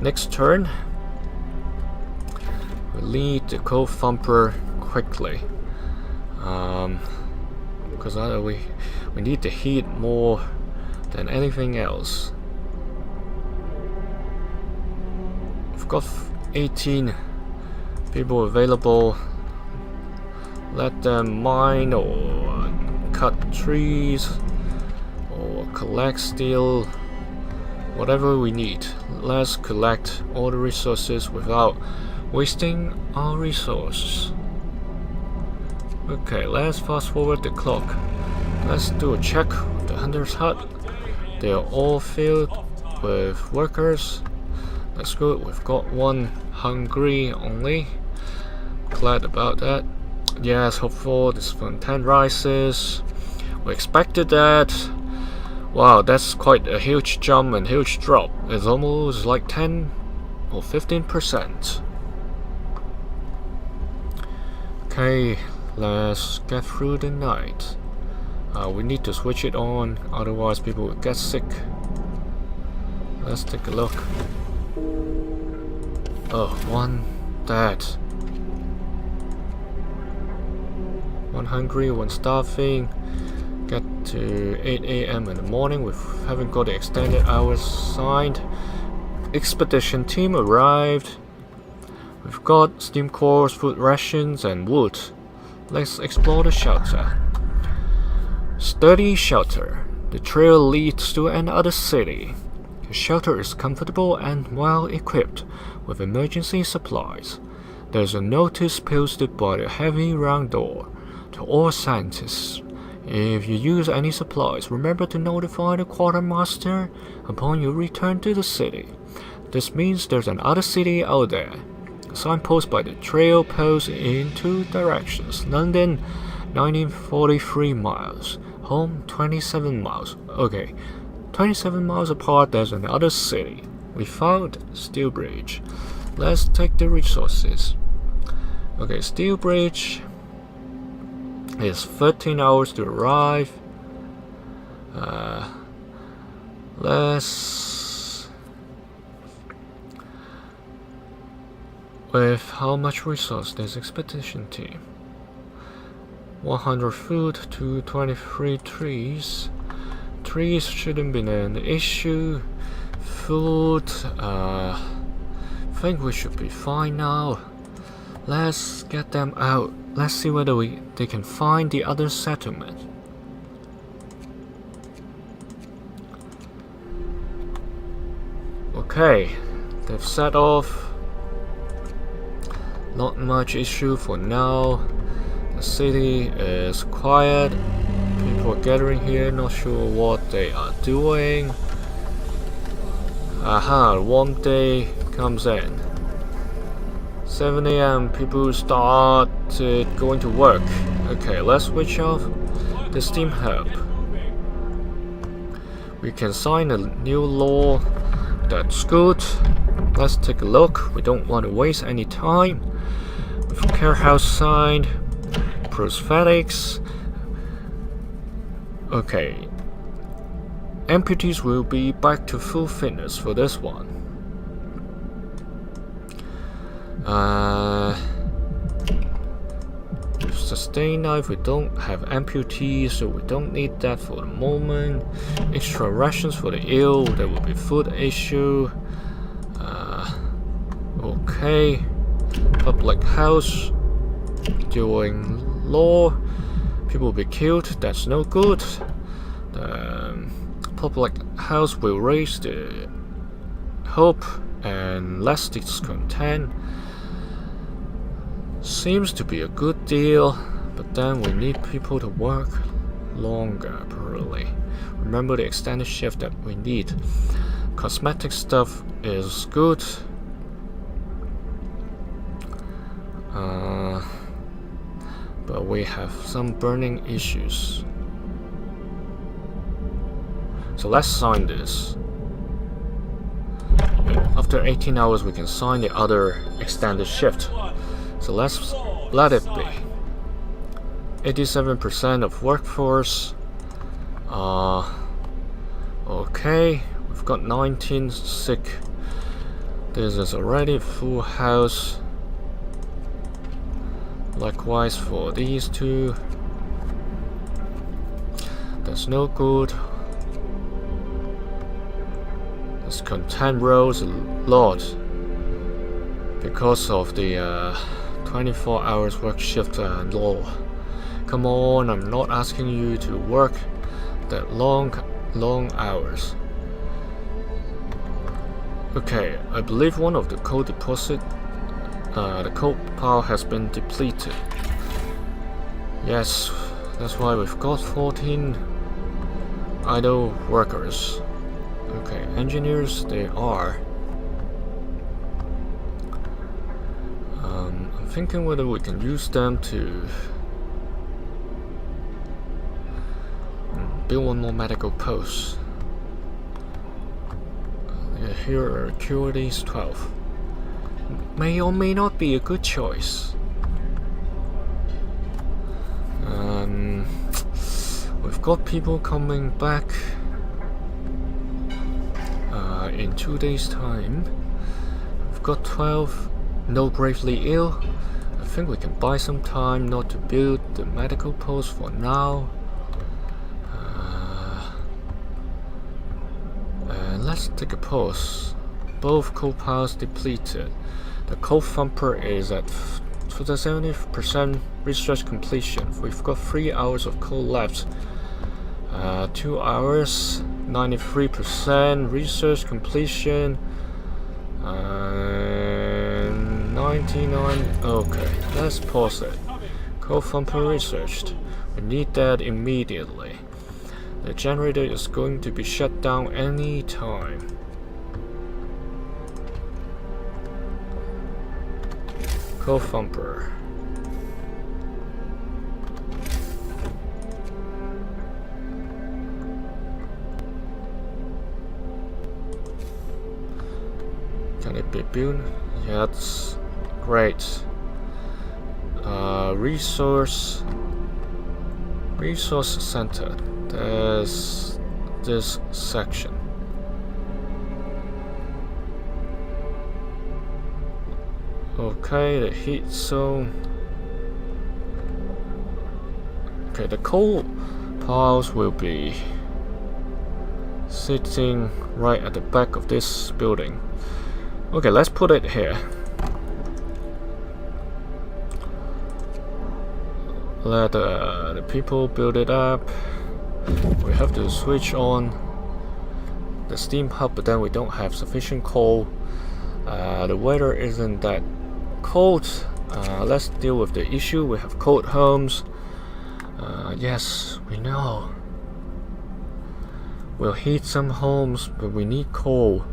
next turn. We need the coal thumper quickly, because we need the heat more than anything else. We've got 18 people available. Let them mine or cut trees or collect steel, whatever we need. Let's collect all the resources without wasting our resources. Okay, let's fast forward the clock. Let's do a check with the hunter's hut. They are all filled with workers. That's good. We've got one hungry only. Glad about that. Yes, hopeful this fontaine rises. We expected that. Wow, that's quite a huge jump and huge drop. It's almost like 10 or 15%. Okay, let's get through the night. We need to switch it on, otherwise people will get sick. Let's take a look. Oh, one dead. One hungry, one starving. Get to 8 AM in the morning. We haven't got the extended hours signed. Expedition team arrived. We've got steam cores, food rations, and wood. Let's explore the shelter. Sturdy shelter. The trail leads to another city. The shelter is comfortable and well equipped with emergency supplies. There's a notice posted by the heavy round door to all scientists. If you use any supplies, remember to notify the quartermaster upon your return to the city. This means there's another city out there. A signpost by the trail posts in 2 directions. London, 1943 miles. Home, 27 miles. Okay, 27 miles apart there's another city. We found Steel Bridge. Let's take the resources. Okay, Steel Bridge is 13 hours to arrive. With how much resource this expedition team? 100 food to 23 trees. Trees shouldn't be an issue. Food, think we should be fine now. Let's get them out. Let's see whether they can find the other settlement. Okay, they've set off. Not much issue for now. The city is quiet. People are gathering here, not sure what they are doing. Aha, warm day comes in. 7 AM, people start going to work. Okay, let's switch off the steam hub. We can sign a new law. That's good. Let's take a look. We don't want to waste any time. With care house signed. Prosthetics. Okay. Amputees will be back to full fitness for this one. Sustain knife, we don't have amputees, so we don't need that for the moment. Extra rations for the ill, there will be food issue. Okay. Public house. Doing law. People will be killed, that's no good. The public house will raise the hope and less discontent. Seems to be a good deal, but then we need people to work longer, probably. Remember the extended shift that we need. Cosmetic stuff is good. But we have some burning issues. So let's sign this. After 18 hours we can sign the other extended shift. So let's let it be. 87% of workforce. Okay, we've got 19 sick. This is already full house. Likewise for these two. That's no good. Let's content rows a lot because of the 24 hours work shift law. Come on, I'm not asking you to work that long hours. Okay, I believe one of the coal deposit, the coal pile has been depleted. Yes, that's why we've got 14 idle workers. Okay, engineers they are. I'm thinking whether we can use them to build one more medical post. Here are acuities 12. May or may not be a good choice. We've got people coming back in 2 days' time. We've got 12 no gravely ill. I think we can buy some time not to build the medical post for now. Let's take a pause. Both coal piles depleted. The coal thumper is at 70% research completion. We've got 3 hours of coal left. 2 hours, 93% research completion. 99. Okay, let's pause it. Coal thumper researched. We need that immediately. The generator is going to be shut down any time. Coal thumper. Can it be built? Yeah, that's great. Resource center. There's this section. Okay, the heat zone. Okay, the coal piles will be sitting right at the back of this building. Okay, let's put it here. Let the people build it up. We have to switch on the steam hub, but then we don't have sufficient coal. The weather isn't that cold. Let's deal with the issue. We have cold homes. Yes, we know. We'll heat some homes, but we need coal.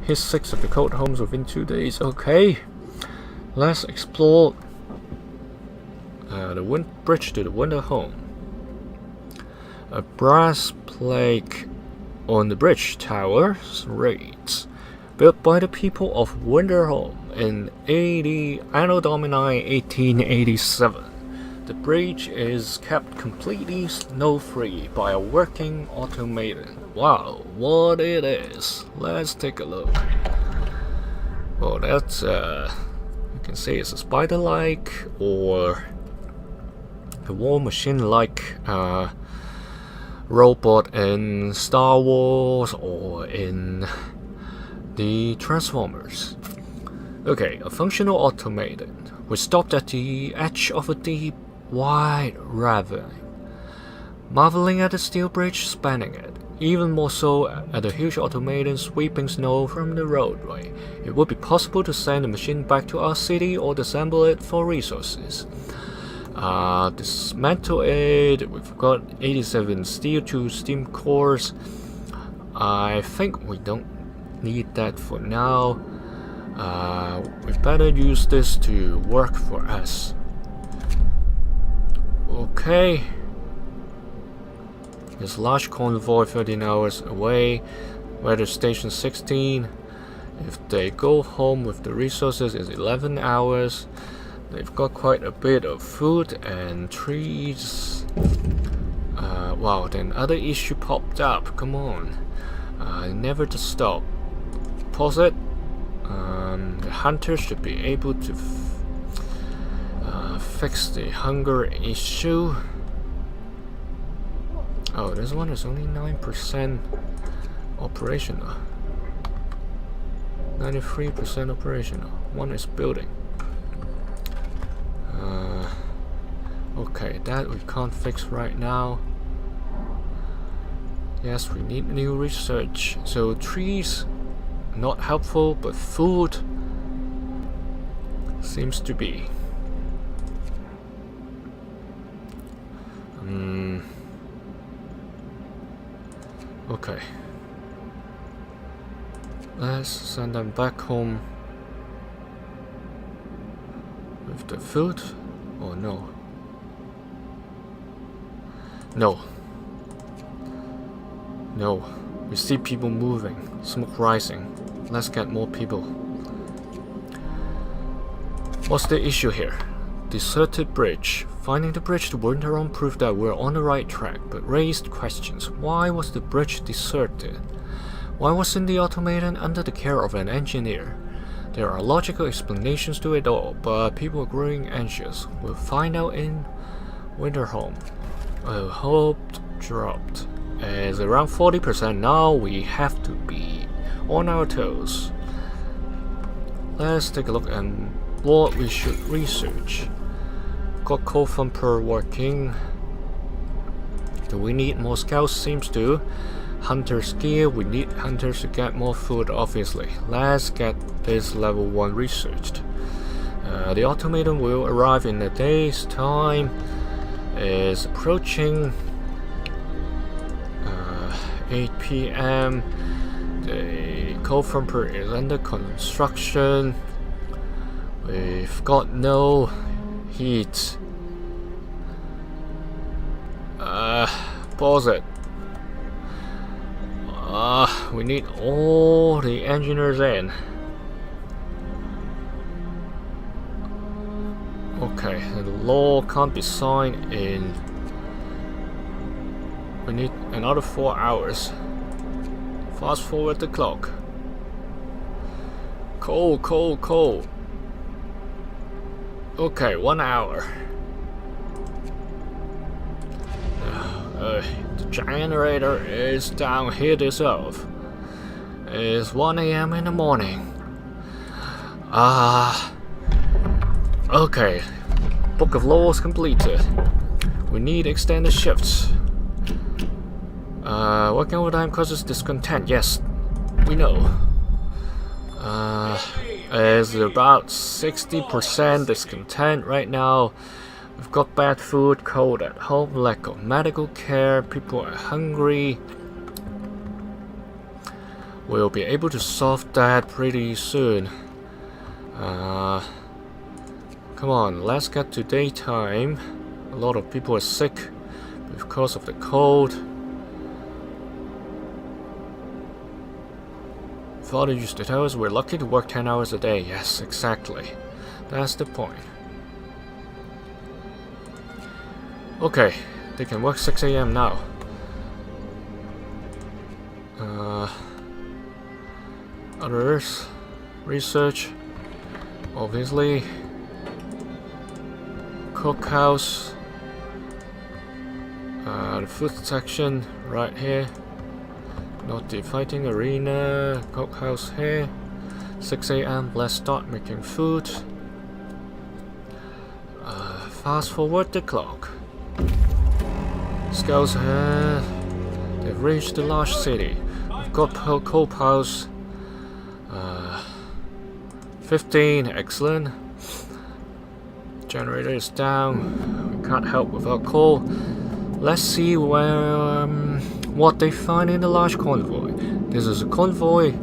Hit 6 of the cold homes within 2 days. Okay, let's explore the bridge to the winter home. A brass plaque on the bridge tower reads, built by the people of Winterholm in Anno Domini 1887. The bridge is kept completely snow-free by a working automaton. Wow, what it is. Let's take a look. Well, that's you can say it's a spider-like or a war machine-like robot in Star Wars or in the Transformers. Okay, a functional automaton. We stopped at the edge of a deep, wide ravine, marveling at the steel bridge spanning it, even more so at the huge automaton sweeping snow from the roadway. It would be possible to send the machine back to our city or disassemble it for resources. Dismantle it. We've got 87 steel to steam cores. I think we don't need that for now. We better use this to work for us. Okay. This large convoy 13 hours away. Weather station 16. If they go home with the resources, it's 11 hours. They've got quite a bit of food and trees. Wow, then other issue popped up. Come on. Never to stop. Pause it. The hunters should be able to fix the hunger issue. Oh, this one is only 9% operational. 93% operational. One is building. Okay, that we can't fix right now. Yes, we need new research. So trees, not helpful, but food seems to be. Okay. Let's send them back home with the food. Oh no. No. No. We see people moving. Smoke rising. Let's get more people. What's the issue here? Deserted bridge. Finding the bridge to winter on proved that we're on the right track, but raised questions. Why was the bridge deserted? Why wasn't the automaton under the care of an engineer? There are logical explanations to it all, but people are growing anxious. We'll find out in Winterhome. Hope dropped. It's around 40% now. We have to be on our toes. Let's take a look at what we should research. Got Cold Thumper working. Do we need more scouts? Seems to. Hunters gear. We need hunters to get more food, obviously. Let's get this level 1 researched. The automaton will arrive in a day's time. Is approaching 8 PM. The Cold Thumper is under construction. We've got no heat. Pause it. We need all the engineers in. Okay, the law can't be signed in. We need another 4 hours. Fast forward the clock. Coal. Okay, 1 hour. The generator is down here itself. It's 1 AM in the morning. Okay. Book of Laws completed. We need extended shifts. Working overtime causes discontent. Yes, we know. It's about 60% discontent right now. We've got bad food, cold at home, lack of medical care, people are hungry. We'll be able to solve that pretty soon. Come on, let's get to daytime. A lot of people are sick because of the cold. Father used to tell us we're lucky to work 10 hours a day. Yes, exactly. That's the point. Okay, they can work 6 AM now. Others, research, obviously. Cookhouse, the food section right here. Not the fighting arena. Cookhouse here. 6 AM. Let's start making food. Fast forward the clock. Scouts here. They've reached the large city. We've got coal piles. 15. Excellent. Generator is down. We can't help without coal. Let's see what they find in the large convoy. This is a convoy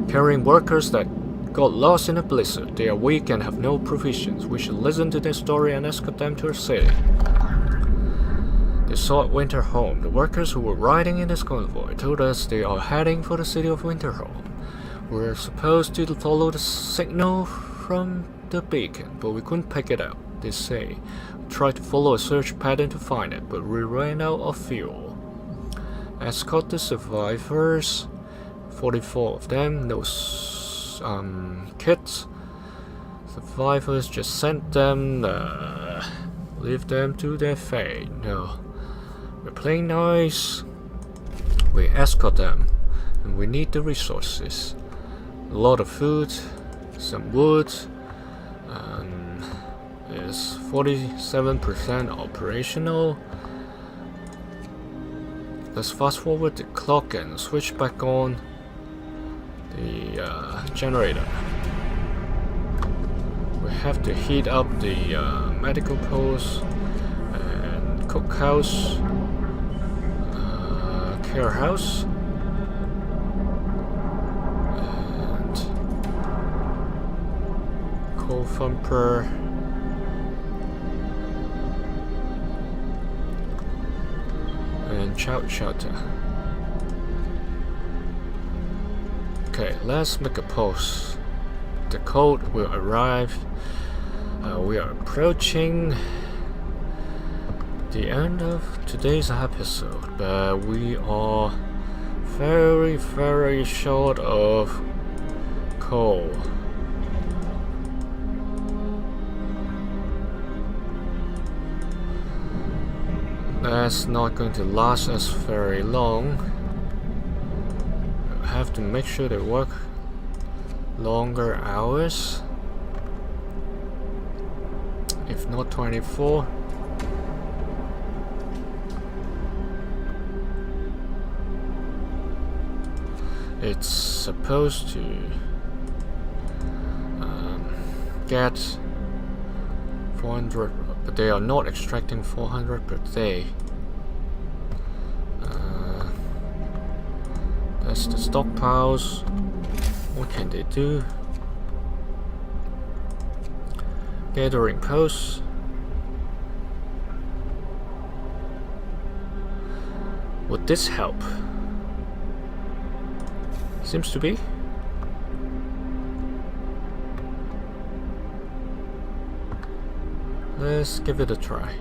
carrying workers that got lost in a blizzard. They are weak and have no provisions. We should listen to their story and escort them to a city. They sought Winterhome. The workers who were riding in this convoy told us they are heading for the city of Winterhome. We're supposed to follow the signal from the beacon, but we couldn't pick it out, they say. We tried to follow a search pattern to find it, but we ran out of fuel. Escort the survivors, 44 of them, no kits. Survivors just sent them, leave them to their fate. No, we're playing nice. We escort them, and we need the resources. A lot of food, some wood, is 47% operational. Let's fast forward the clock and switch back on the generator. We have to heat up the medical post and cookhouse, care house, and coal thumper, and child shelter. Okay, let's make a post. The code will arrive. We are approaching the end of today's episode, but we are very short of coal. That's not going to last us very long. We'll have to make sure they work longer hours, if not 24. It's supposed to get 400, but they are not extracting 400 per day. That's the stockpiles. What can they do? Gathering posts. Would this help? Seems to be. Let's give it a try.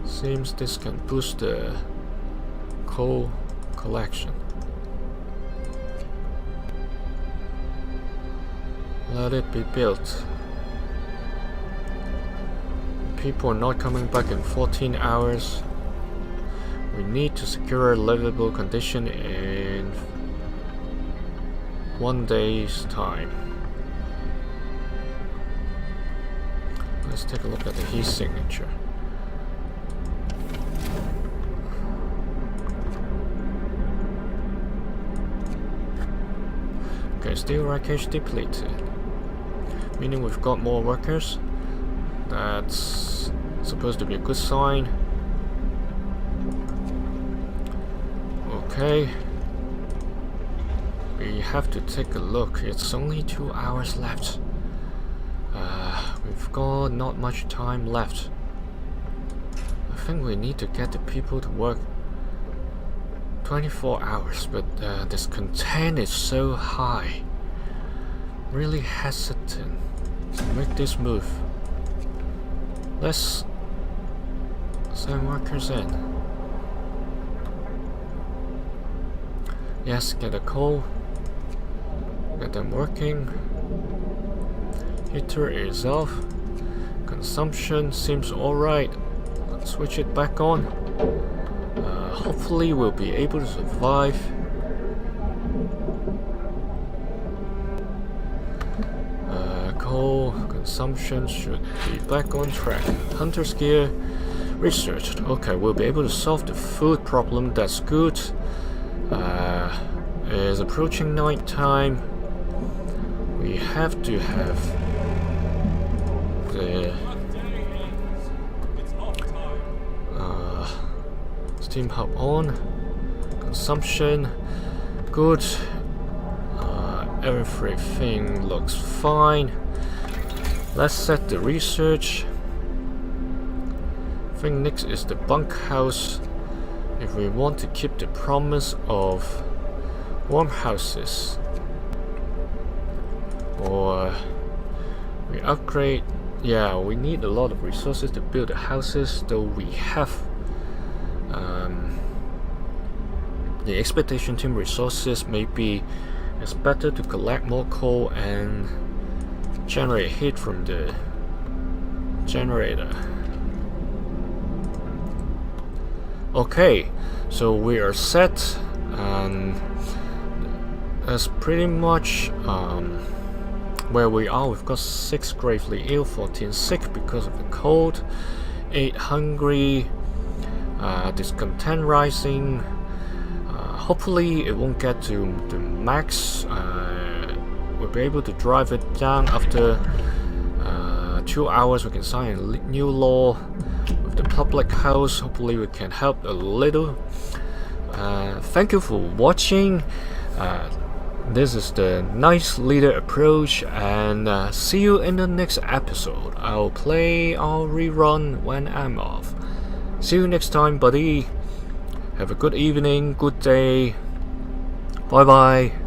Seems this can boost the coal collection. Let it be built. People are not coming back in 14 hours. We need to secure a livable condition in 1 day's time. Let's take a look at the heat signature. Okay, steel wreckage depleted. Meaning we've got more workers. That's supposed to be a good sign. Okay. We have to take a look. It's only 2 hours left. We've got not much time left. I think we need to get the people to work 24 hours, but this content is so high. Really hesitant to make this move. Let's send workers in. Yes, get a coal. Get them working. Heater is off. Consumption seems alright. Let's switch it back on. Hopefully we'll be able to survive. Coal consumption should be back on track. Hunter's gear researched. Okay, we'll be able to solve the food problem. That's good. It's approaching night time. We have to have the steam hub on. Consumption good. Everything looks fine. Let's set the research. I think next is the bunkhouse. If we want to keep the promise of warm houses, or we upgrade. Yeah, we need a lot of resources to build the houses, though we have the expedition team resources. Maybe it's better to collect more coal and generate heat from the generator. Okay, so we are set, and that's pretty much where we are. We've got 6 gravely ill, 14 sick because of the cold, 8 hungry, discontent rising. Hopefully it won't get to the max. We'll be able to drive it down after 2 hours. We can sign a new law with the public house. Hopefully we can help a little. Thank you for watching. This is the nice leader approach, and see you in the next episode. I'll rerun when I'm off. See you next time, buddy. Have a good evening, good day. Bye bye.